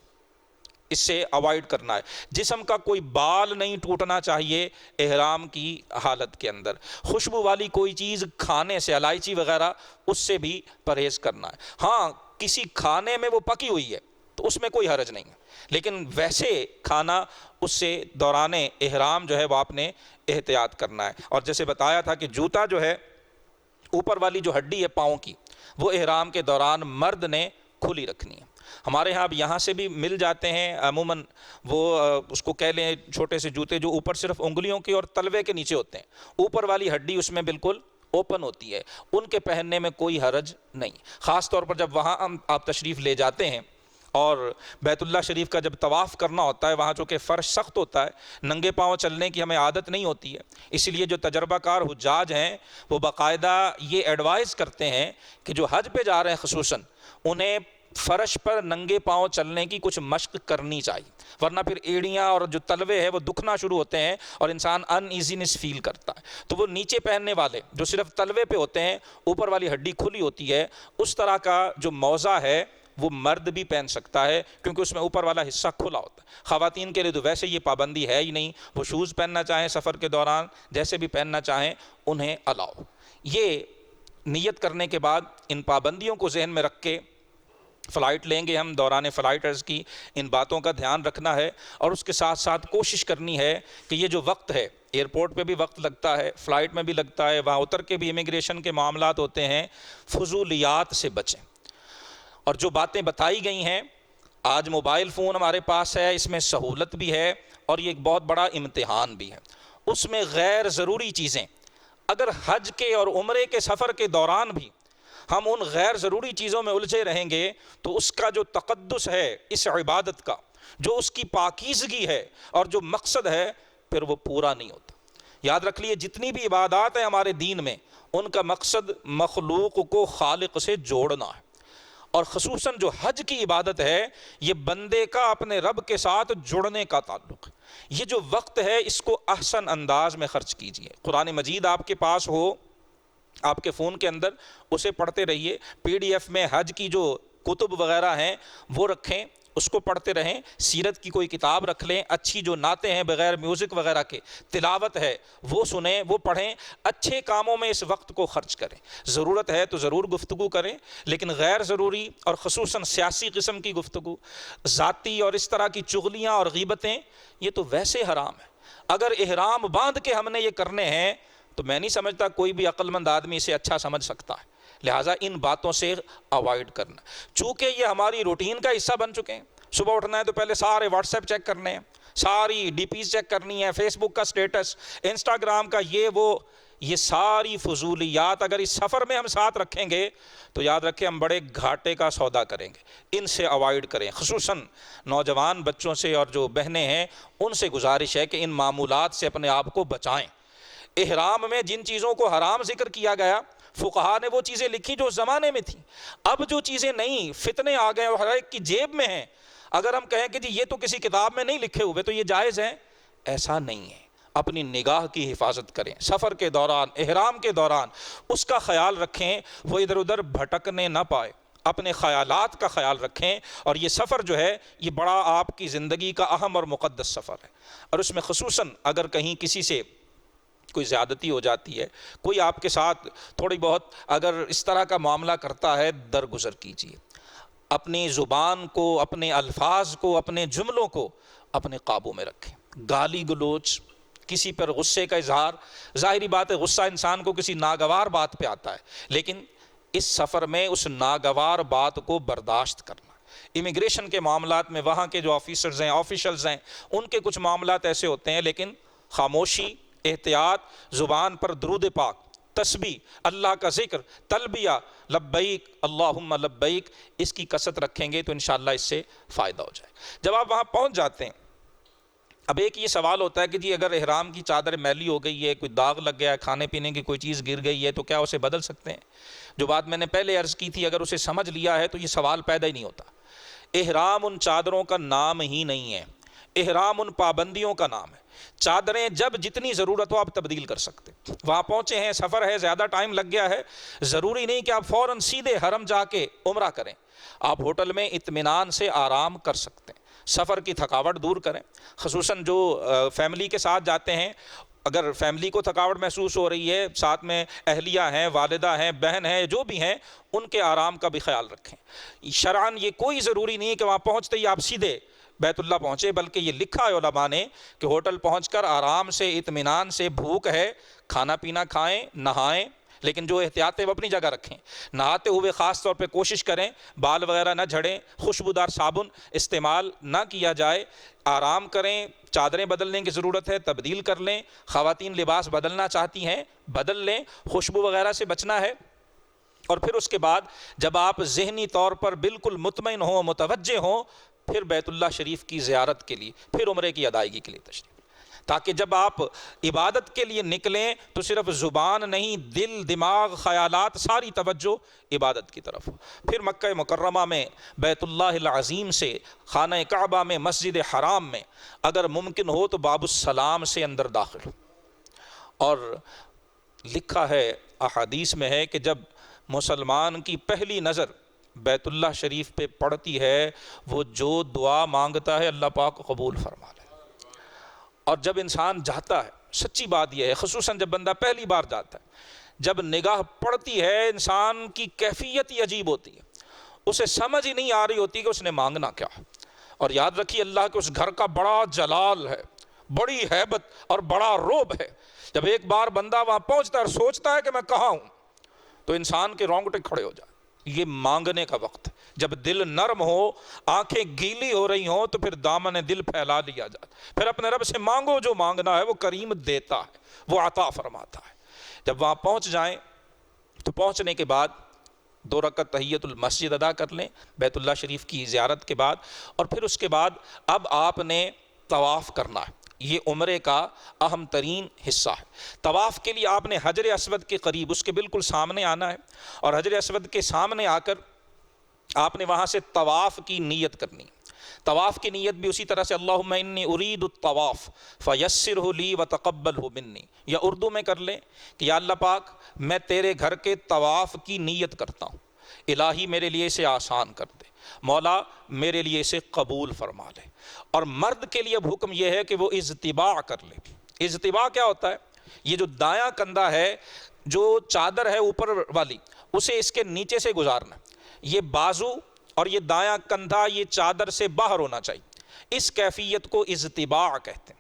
اس سے اوائڈ کرنا ہے. جسم کا کوئی بال نہیں ٹوٹنا چاہیے احرام کی حالت کے اندر. خوشبو والی کوئی چیز کھانے سے, الائچی وغیرہ, اس سے بھی پرہیز کرنا ہے. ہاں کسی کھانے میں وہ پکی ہوئی ہے تو اس میں کوئی حرج نہیں ہے, لیکن ویسے کھانا اس سے دوران احرام جو ہے وہ آپ نے احتیاط کرنا ہے. اور جیسے بتایا تھا کہ جوتا جو ہے, اوپر والی جو ہڈی ہے پاؤں کی, وہ احرام کے دوران مرد نے کھلی رکھنی ہے. ہمارے ہاں اب یہاں سے بھی مل جاتے ہیں عموماً, وہ اس کو کہہ لیں چھوٹے سے جوتے جو اوپر صرف انگلیوں کے اور تلوے کے نیچے ہوتے ہیں, اوپر والی ہڈی اس میں بالکل اوپن ہوتی ہے, ان کے پہننے میں کوئی حرج نہیں. خاص طور پر جب وہاں آپ تشریف لے جاتے ہیں اور بیت اللہ شریف کا جب طواف کرنا ہوتا ہے, وہاں چونکہ فرش سخت ہوتا ہے, ننگے پاؤں چلنے کی ہمیں عادت نہیں ہوتی ہے, اس لیے جو تجربہ کار حجاج ہیں وہ باقاعدہ یہ ایڈوائز کرتے ہیں کہ جو حج پہ جا رہے ہیں خصوصاً, انہیں فرش پر ننگے پاؤں چلنے کی کچھ مشق کرنی چاہیے, ورنہ پھر ایڑیاں اور جو تلوے ہیں وہ دکھنا شروع ہوتے ہیں اور انسان ان ایزینس فیل کرتا ہے. تو وہ نیچے پہننے والے جو صرف تلوے پہ ہوتے ہیں, اوپر والی ہڈی کھلی ہوتی ہے, اس طرح کا جو موزہ ہے وہ مرد بھی پہن سکتا ہے, کیونکہ اس میں اوپر والا حصہ کھلا ہوتا ہے. خواتین کے لیے تو ویسے یہ پابندی ہے ہی نہیں, وہ شوز پہننا چاہیں سفر کے دوران, جیسے بھی پہننا چاہیں انہیں الاؤ. یہ نیت کرنے کے بعد ان پابندیوں کو ذہن میں رکھ کے فلائٹ لیں گے ہم, دوران فلائٹ عرض کی ان باتوں کا دھیان رکھنا ہے, اور اس کے ساتھ ساتھ کوشش کرنی ہے کہ یہ جو وقت ہے, ایئرپورٹ پہ بھی وقت لگتا ہے, فلائٹ میں بھی لگتا ہے, وہاں اتر کے بھی امیگریشن کے معاملات ہوتے ہیں, فضولیات سے بچیں. اور جو باتیں بتائی گئی ہیں, آج موبائل فون ہمارے پاس ہے, اس میں سہولت بھی ہے اور یہ ایک بہت بڑا امتحان بھی ہے. اس میں غیر ضروری چیزیں, اگر حج کے اور عمرے کے سفر کے دوران بھی ہم ان غیر ضروری چیزوں میں الجھے رہیں گے تو اس کا جو تقدس ہے اس عبادت کا, جو اس کی پاکیزگی ہے اور جو مقصد ہے, پھر وہ پورا نہیں ہوتا. یاد رکھ لیے جتنی بھی عبادات ہیں ہمارے دین میں, ان کا مقصد مخلوق کو خالق سے جوڑنا ہے, اور خصوصاً جو حج کی عبادت ہے یہ بندے کا اپنے رب کے ساتھ جڑنے کا تعلق ہے. یہ جو وقت ہے اس کو احسن انداز میں خرچ کیجئے. قرآن مجید آپ کے پاس ہو, آپ کے فون کے اندر, اسے پڑھتے رہیے. پی ڈی ایف میں حج کی جو کتب وغیرہ ہیں وہ رکھیں, اس کو پڑھتے رہیں. سیرت کی کوئی کتاب رکھ لیں, اچھی جو نعتیں ہیں بغیر میوزک وغیرہ کے, تلاوت ہے وہ سنیں, وہ پڑھیں. اچھے کاموں میں اس وقت کو خرچ کریں. ضرورت ہے تو ضرور گفتگو کریں, لیکن غیر ضروری اور خصوصاً سیاسی قسم کی گفتگو, ذاتی اور اس طرح کی چغلیاں اور غیبتیں, یہ تو ویسے حرام ہے. اگر احرام باندھ کے ہم نے یہ کرنے ہیں تو میں نہیں سمجھتا کوئی بھی عقل مند آدمی اسے اچھا سمجھ سکتا ہے. لہٰذا ان باتوں سے اوائڈ کرنا. چونکہ یہ ہماری روٹین کا حصہ بن چکے ہیں, صبح اٹھنا ہے تو پہلے سارے واٹس ایپ چیک کرنے ہیں, ساری ڈی پیز چیک کرنی ہے, فیس بک کا سٹیٹس, انسٹاگرام کا یہ وہ, یہ ساری فضولیات اگر اس سفر میں ہم ساتھ رکھیں گے تو یاد رکھیں ہم بڑے گھاٹے کا سودا کریں گے. ان سے اوائڈ کریں. خصوصاً نوجوان بچوں سے اور جو بہنیں ہیں ان سے گزارش ہے کہ ان معمولات سے اپنے آپ کو بچائیں. احرام میں جن چیزوں کو حرام ذکر کیا گیا, فقہا نے وہ چیزیں لکھی جو اس زمانے میں تھیں. اب جو چیزیں نہیں, فتنے آ گئے اور ہر ایک کی جیب میں ہیں, اگر ہم کہیں کہ جی یہ تو کسی کتاب میں نہیں لکھے ہوئے تو یہ جائز ہے, ایسا نہیں ہے. اپنی نگاہ کی حفاظت کریں. سفر کے دوران, احرام کے دوران اس کا خیال رکھیں, وہ ادھر ادھر بھٹکنے نہ پائے. اپنے خیالات کا خیال رکھیں. اور یہ سفر جو ہے یہ بڑا آپ کی زندگی کا اہم اور مقدس سفر ہے, اور اس میں خصوصاً اگر کہیں کسی سے کوئی زیادتی ہو جاتی ہے, کوئی آپ کے ساتھ تھوڑی بہت اگر اس طرح کا معاملہ کرتا ہے, درگزر کیجیے. اپنی زبان کو, اپنے الفاظ کو, اپنے جملوں کو اپنے قابو میں رکھیں. گالی گلوچ, کسی پر غصے کا اظہار, ظاہری بات ہے غصہ انسان کو کسی ناگوار بات پہ آتا ہے, لیکن اس سفر میں اس ناگوار بات کو برداشت کرنا. امیگریشن کے معاملات میں وہاں کے جو آفیسرز ہیں, آفیشلز ہیں, ان کے کچھ معاملات ایسے ہوتے ہیں, لیکن خاموشی, احتیاط, زبان پر درود پاک, تسبیح, اللہ کا ذکر, تلبیہ, لبیک اللہم لبیک, اس کی کثرت رکھیں گے تو انشاءاللہ اس سے فائدہ ہو جائے. جب آپ وہاں پہنچ جاتے ہیں, اب ایک یہ سوال ہوتا ہے کہ جی اگر احرام کی چادر میلی ہو گئی ہے, کوئی داغ لگ گیا ہے, کھانے پینے کی کوئی چیز گر گئی ہے, تو کیا اسے بدل سکتے ہیں؟ جو بات میں نے پہلے عرض کی تھی, اگر اسے سمجھ لیا ہے تو یہ سوال پیدا ہی نہیں ہوتا. احرام ان چادروں کا نام ہی نہیں ہے. احرام ان پابندیوں کا نام ہے۔ چادریں جب جتنی ضرورت ہو آپ تبدیل کر سکتے۔ وہاں پہنچے ہیں، سفر ہے، زیادہ ٹائم لگ گیا ہے، ضروری نہیں کہ آپ فوراً سیدھے حرم جا کے عمرہ کریں، آپ ہوٹل میں اطمینان سے آرام کر سکتے ہیں، سفر کی تھکاوٹ دور کریں۔ خصوصاً جو فیملی کے ساتھ جاتے ہیں، اگر فیملی کو تھکاوٹ محسوس ہو رہی ہے، ساتھ میں اہلیہ ہیں، والدہ ہیں، بہن ہیں، جو بھی ہیں، ان کے آرام کا بھی خیال رکھیں۔ شرعاً یہ کوئی ضروری نہیں ہے کہ وہاں پہنچتے ہی آپ سیدھے بیت اللہ پہنچے، بلکہ یہ لکھا ہے علماء نے کہ ہوٹل پہنچ کر آرام سے، اطمینان سے، بھوک ہے، کھانا پینا کھائیں، نہائیں، لیکن جو احتیاط ہے وہ اپنی جگہ رکھیں۔ نہاتے ہوئے خاص طور پہ کوشش کریں بال وغیرہ نہ جھڑیں، خوشبودار صابن استعمال نہ کیا جائے، آرام کریں۔ چادریں بدلنے کی ضرورت ہے، تبدیل کر لیں۔ خواتین لباس بدلنا چاہتی ہیں، بدل لیں، خوشبو وغیرہ سے بچنا ہے۔ اور پھر اس کے بعد جب آپ ذہنی طور پر بالکل مطمئن ہوں، متوجہ ہوں، پھر بیت اللہ شریف کی زیارت کے لیے، پھر عمرے کی ادائیگی کے لیے تشریف، تاکہ جب آپ عبادت کے لیے نکلیں تو صرف زبان نہیں، دل، دماغ، خیالات، ساری توجہ عبادت کی طرف ہو۔ پھر مکہ مکرمہ میں بیت اللہ العظیم سے، خانہ کعبہ میں، مسجد حرام میں اگر ممکن ہو تو باب السلام سے اندر داخل ہو۔ اور لکھا ہے، احادیث میں ہے کہ جب مسلمان کی پہلی نظر بیت اللہ شریف پہ پڑتی ہے، وہ جو دعا مانگتا ہے اللہ پاک قبول فرما لے۔ اور جب انسان جاتا ہے، سچی بات یہ ہے، خصوصاً جب بندہ پہلی بار جاتا ہے، جب نگاہ پڑتی ہے، انسان کی کیفیت ہی عجیب ہوتی ہے، اسے سمجھ ہی نہیں آ رہی ہوتی کہ اس نے مانگنا کیا ہے۔ اور یاد رکھیے اللہ کے اس گھر کا بڑا جلال ہے، بڑی ہیبت اور بڑا رعب ہے۔ جب ایک بار بندہ وہاں پہنچتا ہے اور سوچتا ہے کہ میں کہاں ہوں، تو انسان کے رونگٹے کھڑے ہو جائیں۔ یہ مانگنے کا وقت ہے۔ جب دل نرم ہو، آنکھیں گیلی ہو رہی ہوں، تو پھر دامن دل پھیلا لیا جائے، پھر اپنے رب سے مانگو، جو مانگنا ہے وہ کریم دیتا ہے، وہ عطا فرماتا ہے۔ جب وہاں پہنچ جائیں تو پہنچنے کے بعد 2 رکعت تحیت المسجد ادا کر لیں بیت اللہ شریف کی زیارت کے بعد، اور پھر اس کے بعد اب آپ نے طواف کرنا ہے۔ یہ عمرے کا اہم ترین حصہ ہے۔ طواف کے لیے آپ نے حجر اسود کے قریب، اس کے بالکل سامنے آنا ہے، اور حجر اسود کے سامنے آ کر آپ نے وہاں سے طواف کی نیت کرنی۔ طواف کی نیت بھی اسی طرح سے اللہم انی ارید الطواف فیسرہ لی وتقبلہ منی، یا اردو میں کر لیں کہ یا اللہ پاک میں تیرے گھر کے طواف کی نیت کرتا ہوں، الہی میرے لیے اسے آسان کر دے، مولا میرے لیے اسے قبول فرما لے۔ اور مرد کے لیے اب حکم یہ ہے کہ وہ اجتباع کر لے۔ اجتباع کیا ہوتا ہے؟ یہ جو دایاں کندھا ہے، جو چادر ہے اوپر والی، اسے اس کے نیچے سے گزارنا، یہ بازو اور یہ دایاں کندھا یہ چادر سے باہر ہونا چاہیے، اس کیفیت کو اجتباع کہتے ہیں۔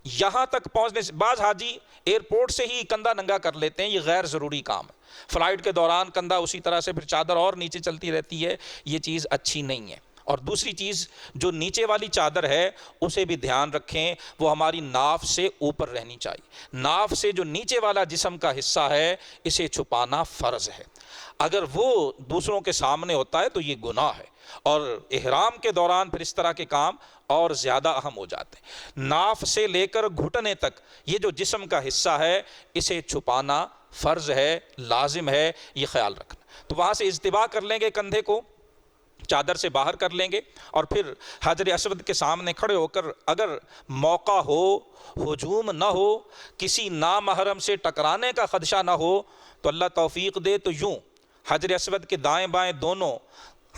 یہاں تک پہنچنے سے بعض حاجی ایئرپورٹ سے ہی کندھا ننگا کر لیتے ہیں، یہ غیر ضروری کام ہے۔ فلائٹ کے دوران کندھا اسی طرح سے، پھر چادر اور نیچے چلتی رہتی ہے، یہ چیز اچھی نہیں ہے۔ اور دوسری چیز، جو نیچے والی چادر ہے اسے بھی دھیان رکھیں، وہ ہماری ناف سے اوپر رہنی چاہیے۔ ناف سے جو نیچے والا جسم کا حصہ ہے اسے چھپانا فرض ہے، اگر وہ دوسروں کے سامنے ہوتا ہے تو یہ گناہ ہے، اور احرام کے دوران پھر اس طرح کے کام اور زیادہ اہم ہو جاتے ہیں۔ ناف سے لے کر گھٹنے تک یہ جو جسم کا حصہ ہے اسے چھپانا فرض ہے، لازم ہے، یہ خیال رکھنا۔ تو وہاں سے اجتباع کر لیں گے، کندھے کو چادر سے باہر کر لیں گے، اور پھر حجر اسود کے سامنے کھڑے ہو کر اگر موقع ہو، ہجوم نہ ہو، کسی نامحرم سے ٹکرانے کا خدشہ نہ ہو، تو اللہ توفیق دے تو یوں حجر اسود کے دائیں بائیں دونوں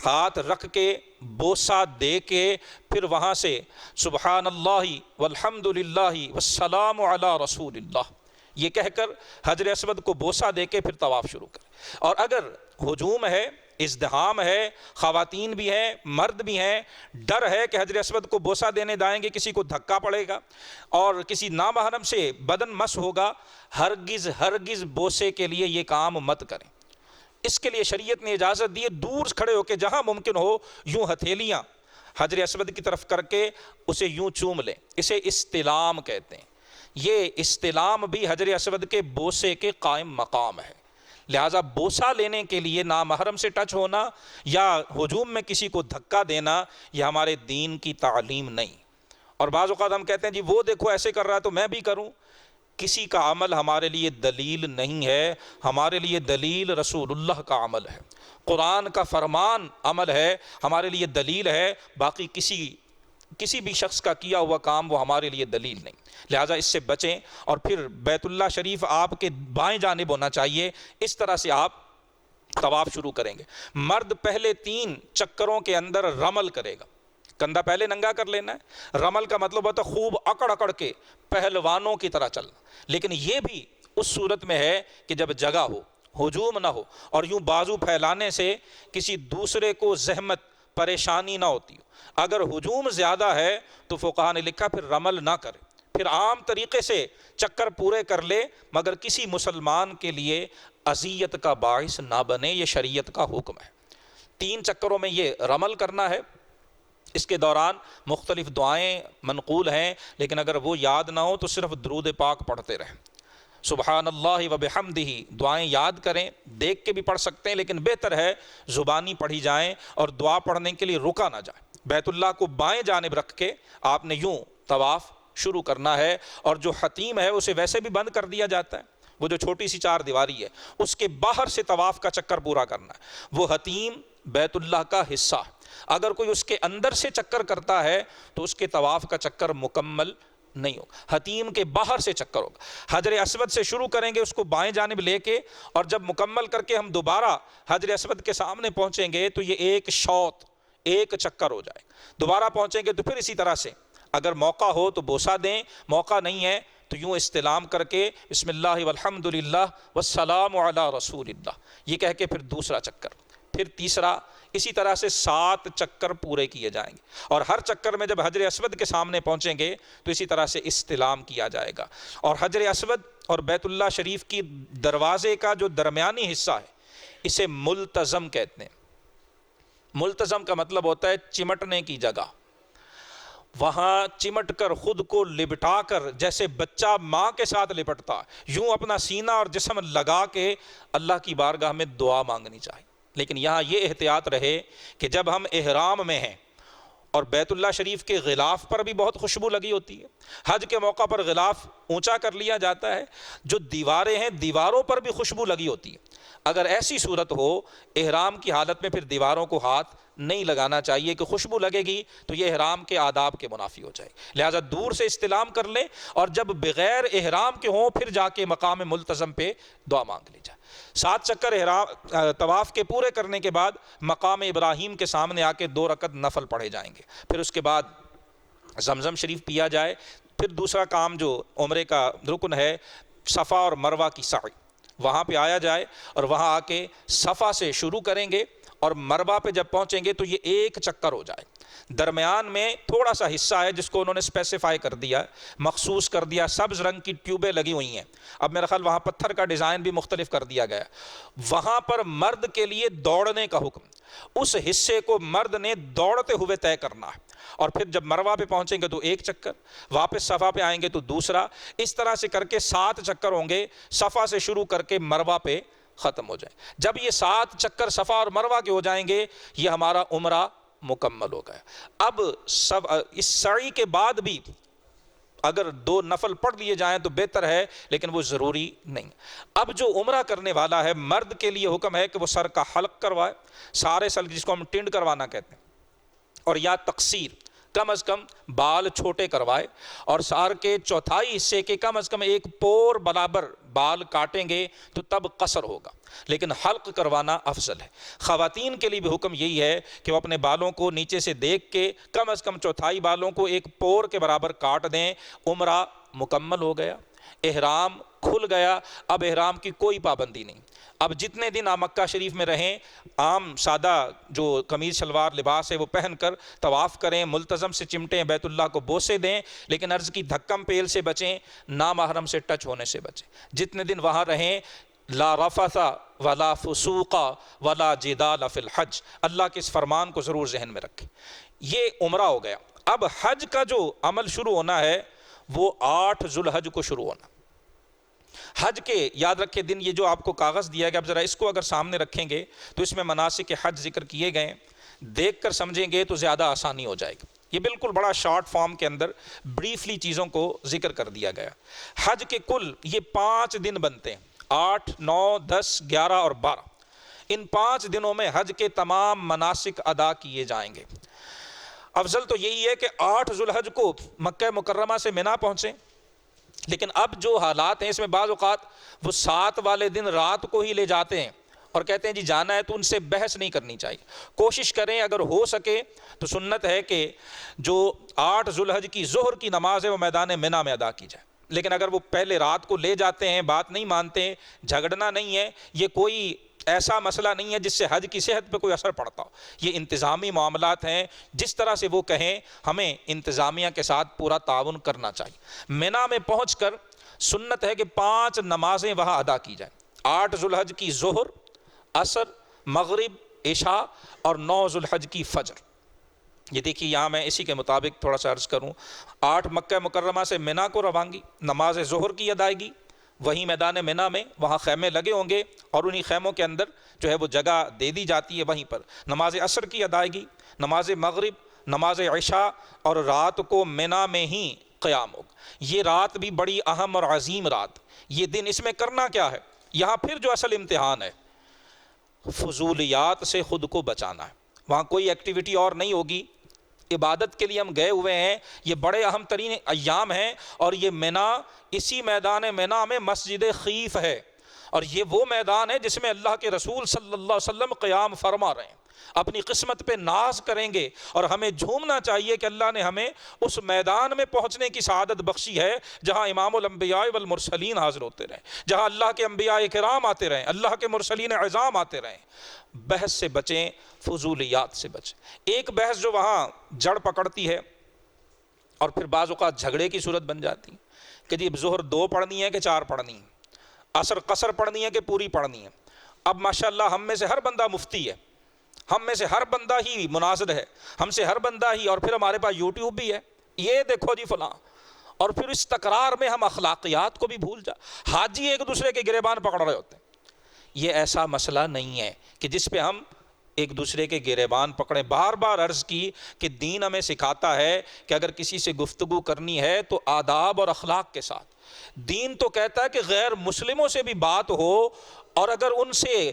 ہاتھ رکھ کے بوسہ دے کے پھر وہاں سے سبحان اللہ والحمد للہ والسلام علی رسول اللہ یہ کہہ کر حجر اسود کو بوسہ دے کے پھر طواف شروع کریں۔ اور اگر ہجوم ہے، ازدحام ہے، خواتین بھی ہیں، مرد بھی ہیں، ڈر ہے کہ حجر اسود کو بوسہ دینے جائیں گے کسی کو دھکا پڑے گا اور کسی نامحرم سے بدن مس ہوگا، ہرگز ہرگز بوسے کے لیے یہ کام مت کریں۔ اس کے لیے شریعت نے اجازت دی ہے، دور کھڑے ہو کے جہاں ممکن ہو یوں ہتھیلیاں حجر اسود کی طرف کر کے اسے یوں چوم لیں، اسے استلام کہتے ہیں۔ یہ استلام بھی حجر اسود کے بوسے کے قائم مقام ہے، لہٰذا بوسہ لینے کے لیے نامحرم سے ٹچ ہونا یا ہجوم میں کسی کو دھکا دینا یہ ہمارے دین کی تعلیم نہیں۔ اور بعض اوقات ہم کہتے ہیں جی وہ دیکھو ایسے کر رہا ہے تو میں بھی کروں۔ کسی کا عمل ہمارے لیے دلیل نہیں ہے، ہمارے لیے دلیل رسول اللہ کا عمل ہے، قرآن کا فرمان عمل ہے، ہمارے لیے دلیل ہے، باقی کسی کسی بھی شخص کا کیا ہوا کام وہ ہمارے لیے دلیل نہیں، لہٰذا اس سے بچیں۔ اور پھر بیت اللہ شریف آپ کے بائیں جانب ہونا چاہیے، اس طرح سے آپ طواف شروع کریں گے۔ مرد پہلے 3 چکروں کے اندر رمل کرے گا، کندھا پہلے ننگا کر لینا ہے۔ رمل کا مطلب ہوتا ہے خوب اکڑ اکڑ کے پہلوانوں کی طرح چلنا، لیکن یہ بھی اس صورت میں ہے کہ جب جگہ ہو، ہجوم نہ ہو، اور یوں بازو پھیلانے سے کسی دوسرے کو زحمت پریشانی نہ ہوتی ہو۔ اگر ہجوم زیادہ ہے تو فقہا نے لکھا پھر رمل نہ کرے، پھر عام طریقے سے چکر پورے کر لے، مگر کسی مسلمان کے لیے اذیت کا باعث نہ بنے، یہ شریعت کا حکم ہے۔ 3 چکروں میں یہ رمل کرنا ہے۔ اس کے دوران مختلف دعائیں منقول ہیں، لیکن اگر وہ یاد نہ ہو تو صرف درود پاک پڑھتے رہیں۔ سبحان اللہ و بحمدہ دعائیں یاد کریں، دیکھ کے بھی پڑھ سکتے ہیں، لیکن بہتر ہے زبانی پڑھی جائیں، اور دعا پڑھنے کے لیے رکا نہ جائے۔ بیت اللہ کو بائیں جانب رکھ کے آپ نے یوں طواف شروع کرنا ہے، اور جو حتیم ہے اسے ویسے بھی بند کر دیا جاتا ہے، وہ جو چھوٹی سی 4 دیواری ہے اس کے باہر سے طواف کا چکر پورا کرنا ہے۔ وہ حتیم بیت اللہ کا حصہ ہے، اگر کوئی اس کے اندر سے چکر کرتا ہے تو اس کے طواف کا چکر مکمل نہیں ہوگا، حتیم کے باہر سے چکر ہوگا۔ حجر اسود سے شروع کریں گے اس کو بائیں جانب لے کے، اور جب مکمل کر کے ہم دوبارہ حجر اسود کے سامنے پہنچیں گے تو یہ ایک شوط، ایک چکر ہو جائے۔ دوبارہ پہنچیں گے تو پھر اسی طرح سے، اگر موقع ہو تو بوسہ دیں، موقع نہیں ہے تو یوں استلام کر کے بسم اللہ والحمد للہ والسلام علی رسول اللہ یہ کہہ کے پھر دوسرا چکر، پھر تیسرا، اسی طرح سے 7 چکر پورے کیے جائیں گے، اور ہر چکر میں جب حجر اسود کے سامنے پہنچیں گے تو اسی طرح سے استلام کیا جائے گا۔ اور حجر اسود اور بیت اللہ شریف کی دروازے کا جو درمیانی حصہ ہے اسے ملتزم کہتے ہیں۔ ملتزم کا مطلب ہوتا ہے چمٹنے کی جگہ، وہاں چمٹ کر خود کو لپٹا کر، جیسے بچہ ماں کے ساتھ لپٹتا، یوں اپنا سینہ اور جسم لگا کے اللہ کی بارگاہ میں دعا مانگنی چاہیے۔ لیکن یہاں یہ احتیاط رہے کہ جب ہم احرام میں ہیں، اور بیت اللہ شریف کے غلاف پر بھی بہت خوشبو لگی ہوتی ہے، حج کے موقع پر غلاف اونچا کر لیا جاتا ہے، جو دیواریں ہیں دیواروں پر بھی خوشبو لگی ہوتی ہے، اگر ایسی صورت ہو احرام کی حالت میں پھر دیواروں کو ہاتھ نہیں لگانا چاہیے کہ خوشبو لگے گی تو یہ احرام کے آداب کے منافی ہو جائے، لہٰذا دور سے استلام کر لیں، اور جب بغیر احرام کے ہوں پھر جا کے مقام ملتزم پہ دعا مانگ لی جائے۔ 7 چکر طواف کے پورے کرنے کے بعد مقام ابراہیم کے سامنے آ کے 2 رکعت نفل پڑھے جائیں گے، پھر اس کے بعد زمزم شریف پیا جائے۔ پھر دوسرا کام جو عمرے کا رکن ہے، صفا اور مروہ کی سعی، وہاں پہ آیا جائے، اور وہاں آ کے صفا سے شروع کریں گے، اور مروہ پہ جب پہنچیں گے تو یہ 1 چکر ہو جائے۔ درمیان میں تھوڑا سا حصہ ہے جس کو انہوں نے اسپیسیفائی کر دیا، مخصوص کر دیا، سبز رنگ کی ٹیوبیں لگی ہوئی ہیں، اب میرا خیال وہاں پتھر کا ڈیزائن بھی مختلف کر دیا گیا، وہاں پر مرد کے لیے دوڑنے کا حکم، اس حصے کو مرد نے دوڑتے ہوئے طے کرنا ہے، اور پھر جب مروہ پہ پہنچیں گے تو 1 چکر، واپس صفا پہ آئیں گے تو دوسرا، اس طرح سے کر کے 7 چکر ہوں گے، صفا سے شروع کر کے مروہ پہ ختم ہو جائے۔ جب یہ 7 چکر صفا اور مروہ کے ہو جائیں گے یہ ہمارا عمرہ مکمل ہو گیا۔ اب اس سعی کے بعد بھی اگر 2 نفل پڑھ لیے جائیں تو بہتر ہے، لیکن وہ ضروری نہیں۔ اب جو عمرہ کرنے والا ہے مرد کے لیے حکم ہے کہ وہ سر کا حلق کروائے، سارے سر جس کو ہم ٹنڈ کروانا کہتے ہیں، اور یا تقصیر، کم از کم بال چھوٹے کروائے، اور سار کے چوتھائی حصے کے کم از کم 1 پور برابر بال کاٹیں گے تو تب قصر ہوگا، لیکن حلق کروانا افضل ہے۔ خواتین کے لیے بھی حکم یہی ہے کہ وہ اپنے بالوں کو نیچے سے دیکھ کے کم از کم چوتھائی بالوں کو 1 پور کے برابر کاٹ دیں، عمرہ مکمل ہو گیا، احرام کھل گیا، اب احرام کی کوئی پابندی نہیں۔ اب جتنے دن آپ مکہ شریف میں رہیں عام سادہ جو قمیض شلوار لباس ہے وہ پہن کر طواف کریں، ملتزم سے چمٹیں، بیت اللہ کو بوسے دیں، لیکن عرض کی دھکم پیل سے بچیں، نامحرم سے ٹچ ہونے سے بچیں۔ جتنے دن وہاں رہیں لا رفث ولا فسوق ولا جدال فی الحج، اللہ کے اس فرمان کو ضرور ذہن میں رکھیں۔ یہ عمرہ ہو گیا۔ اب حج کا جو عمل شروع ہونا ہے وہ 8 ذو الحج کو شروع ہونا۔ حج کے یاد رکھے دن، یہ جو آپ کو کاغذ دیا گیا، اب ذرا اس کو اگر سامنے رکھیں گے تو اس میں مناسک حج ذکر کیے گئے، دیکھ کر سمجھیں گے تو زیادہ آسانی ہو جائے گی۔ یہ بالکل بڑا شارٹ فارم کے اندر بریفلی چیزوں کو ذکر کر دیا گیا۔ حج کے کل یہ 5 دن بنتے ہیں، 8، 9، 10، 11 اور 12۔ ان 5 دنوں میں حج کے تمام مناسک ادا کیے جائیں گے۔ افضل تو یہی ہے کہ 8 ذوالحج کو مکہ مکرمہ سے منا پہنچیں، لیکن اب جو حالات ہیں اس میں بعض اوقات وہ 7 والے دن رات کو ہی لے جاتے ہیں اور کہتے ہیں جی جانا ہے، تو ان سے بحث نہیں کرنی چاہیے۔ کوشش کریں اگر ہو سکے تو سنت ہے کہ جو 8 ذوالحج کی ظہر کی نماز ہے وہ میدان منا میں ادا کی جائے، لیکن اگر وہ پہلے رات کو لے جاتے ہیں، بات نہیں مانتے، جھگڑنا نہیں ہے، یہ کوئی ایسا مسئلہ نہیں ہے جس سے حج کی صحت پہ کوئی اثر پڑتا ہو، یہ انتظامی معاملات ہیں، جس طرح سے وہ کہیں ہمیں انتظامیہ کے ساتھ پورا تعاون کرنا چاہیے۔ منا میں پہنچ کر سنت ہے کہ 5 نمازیں وہاں ادا کی جائیں، 8 ذوالحج کی ظہر، عصر، مغرب، عشاء اور 9 ذوالحج کی فجر۔ یہ دیکھیے یہاں میں اسی کے مطابق تھوڑا سا عرض کروں، 8 مکہ مکرمہ سے منا کو روانگی، نماز ظہر کی ادائیگی وہیں میدان منا میں، وہاں خیمے لگے ہوں گے اور انہی خیموں کے اندر جو ہے وہ جگہ دے دی جاتی ہے وہیں پر، نماز عصر کی ادائیگی، نماز مغرب، نماز عشاء، اور رات کو منا میں ہی قیام ہوگا۔ یہ رات بھی بڑی اہم اور عظیم رات، یہ دن اس میں کرنا کیا ہے؟ یہاں پھر جو اصل امتحان ہے فضولیات سے خود کو بچانا ہے۔ وہاں کوئی ایکٹیویٹی اور نہیں ہوگی، عبادت کے لیے ہم گئے ہوئے ہیں، یہ بڑے اہم ترین ایام ہیں، اور یہ منا، اسی میدان منا میں مسجد خیف ہے، اور یہ وہ میدان ہے جس میں اللہ کے رسول صلی اللہ علیہ وسلم قیام فرما رہے ہیں، اپنی قسمت پہ ناز کریں گے، اور ہمیں جھومنا چاہیے کہ اللہ نے ہمیں اس میدان میں پہنچنے کی سعادت بخشی ہے جہاں امام الانبیاء والمرسلین حاضر ہوتے رہیں، جہاں اللہ کے انبیاء کرام آتے رہیں، اللہ کے مرسلین عظام آتے رہیں۔ بحث سے بچیں، فضولیات سے بچیں۔ ایک بحث جو وہاں جڑ پکڑتی ہے اور پھر بعض اوقات جھگڑے کی صورت بن جاتی کہ جی ظہر 2 پڑھنی ہے کہ 4 پڑھنی ہے، عصر قصر پڑھنی ہے کہ پوری پڑھنی ہے۔ اب ماشاءاللہ ہم میں سے ہر بندہ مفتی ہے، ہم میں سے ہر بندہ ہی مناظر ہے، ہم سے ہر بندہ ہی، اور پھر ہمارے پاس یوٹیوب بھی ہے، یہ دیکھو جی فلاں، اور پھر اس تکرار میں ہم اخلاقیات کو بھی بھول حاجی ایک دوسرے کے گریبان پکڑ رہے ہوتے ہیں۔ یہ ایسا مسئلہ نہیں ہے کہ جس پہ ہم ایک دوسرے کے گریبان پکڑیں۔ بار بار عرض کی کہ دین ہمیں سکھاتا ہے کہ اگر کسی سے گفتگو کرنی ہے تو آداب اور اخلاق کے ساتھ۔ دین تو کہتا ہے کہ غیر مسلموں سے بھی بات ہو، اور اگر ان سے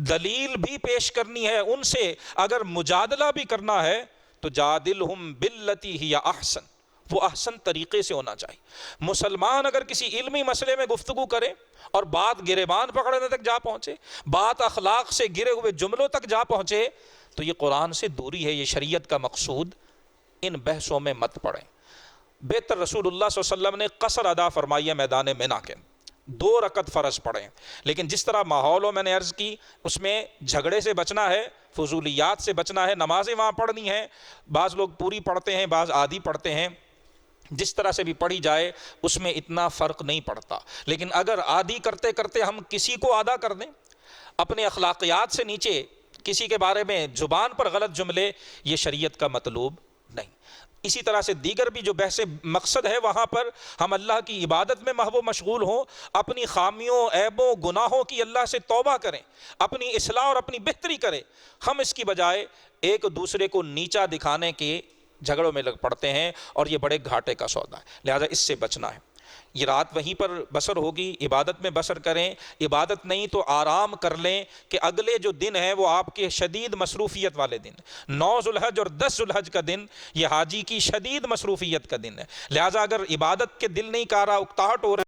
دلیل بھی پیش کرنی ہے، ان سے اگر مجادلہ بھی کرنا ہے تو جادلہم باللتی ہی احسن، وہ احسن طریقے سے ہونا چاہیے۔ مسلمان اگر کسی علمی مسئلے میں گفتگو کرے اور بات گریبان پکڑنے تک جا پہنچے، بات اخلاق سے گرے ہوئے جملوں تک جا پہنچے، تو یہ قرآن سے دوری ہے، یہ شریعت کا مقصود۔ ان بحثوں میں مت پڑیں۔ بہتر رسول اللہ صلی اللہ علیہ وسلم نے قصر ادا فرمائی ہے میدان منا کے، 2 رکعت فرض پڑھیں، لیکن جس طرح ماحول ہو میں نے عرض کی اس میں جھگڑے سے بچنا ہے، فضولیات سے بچنا ہے، نمازیں وہاں پڑھنی ہیں، بعض لوگ پوری پڑھتے ہیں، بعض آدھی پڑھتے ہیں، جس طرح سے بھی پڑھی جائے اس میں اتنا فرق نہیں پڑتا، لیکن اگر آدھی کرتے کرتے ہم کسی کو آدھا کر دیں، اپنے اخلاقیات سے نیچے کسی کے بارے میں زبان پر غلط جملے، یہ شریعت کا مطلوب نہیں۔ اسی طرح سے دیگر بھی جو بحث مقصد ہے وہاں پر ہم اللہ کی عبادت میں محو مشغول ہوں، اپنی خامیوں، عیبوں، گناہوں کی اللہ سے توبہ کریں، اپنی اصلاح اور اپنی بہتری کریں۔ ہم اس کی بجائے ایک دوسرے کو نیچا دکھانے کے جھگڑوں میں لگ پڑتے ہیں، اور یہ بڑے گھاٹے کا سودا ہے، لہذا اس سے بچنا ہے۔ یہ رات وہیں پر بسر ہوگی، عبادت میں بسر کریں، عبادت نہیں تو آرام کر لیں کہ اگلے جو دن ہے وہ آپ کے شدید مصروفیت والے دن، 9 ذوالحج اور 10 ذوالحج کا دن یہ حاجی کی شدید مصروفیت کا دن ہے، لہٰذا اگر عبادت کے دل نہیں کہہ رہا، اکتاہٹ ہو رہا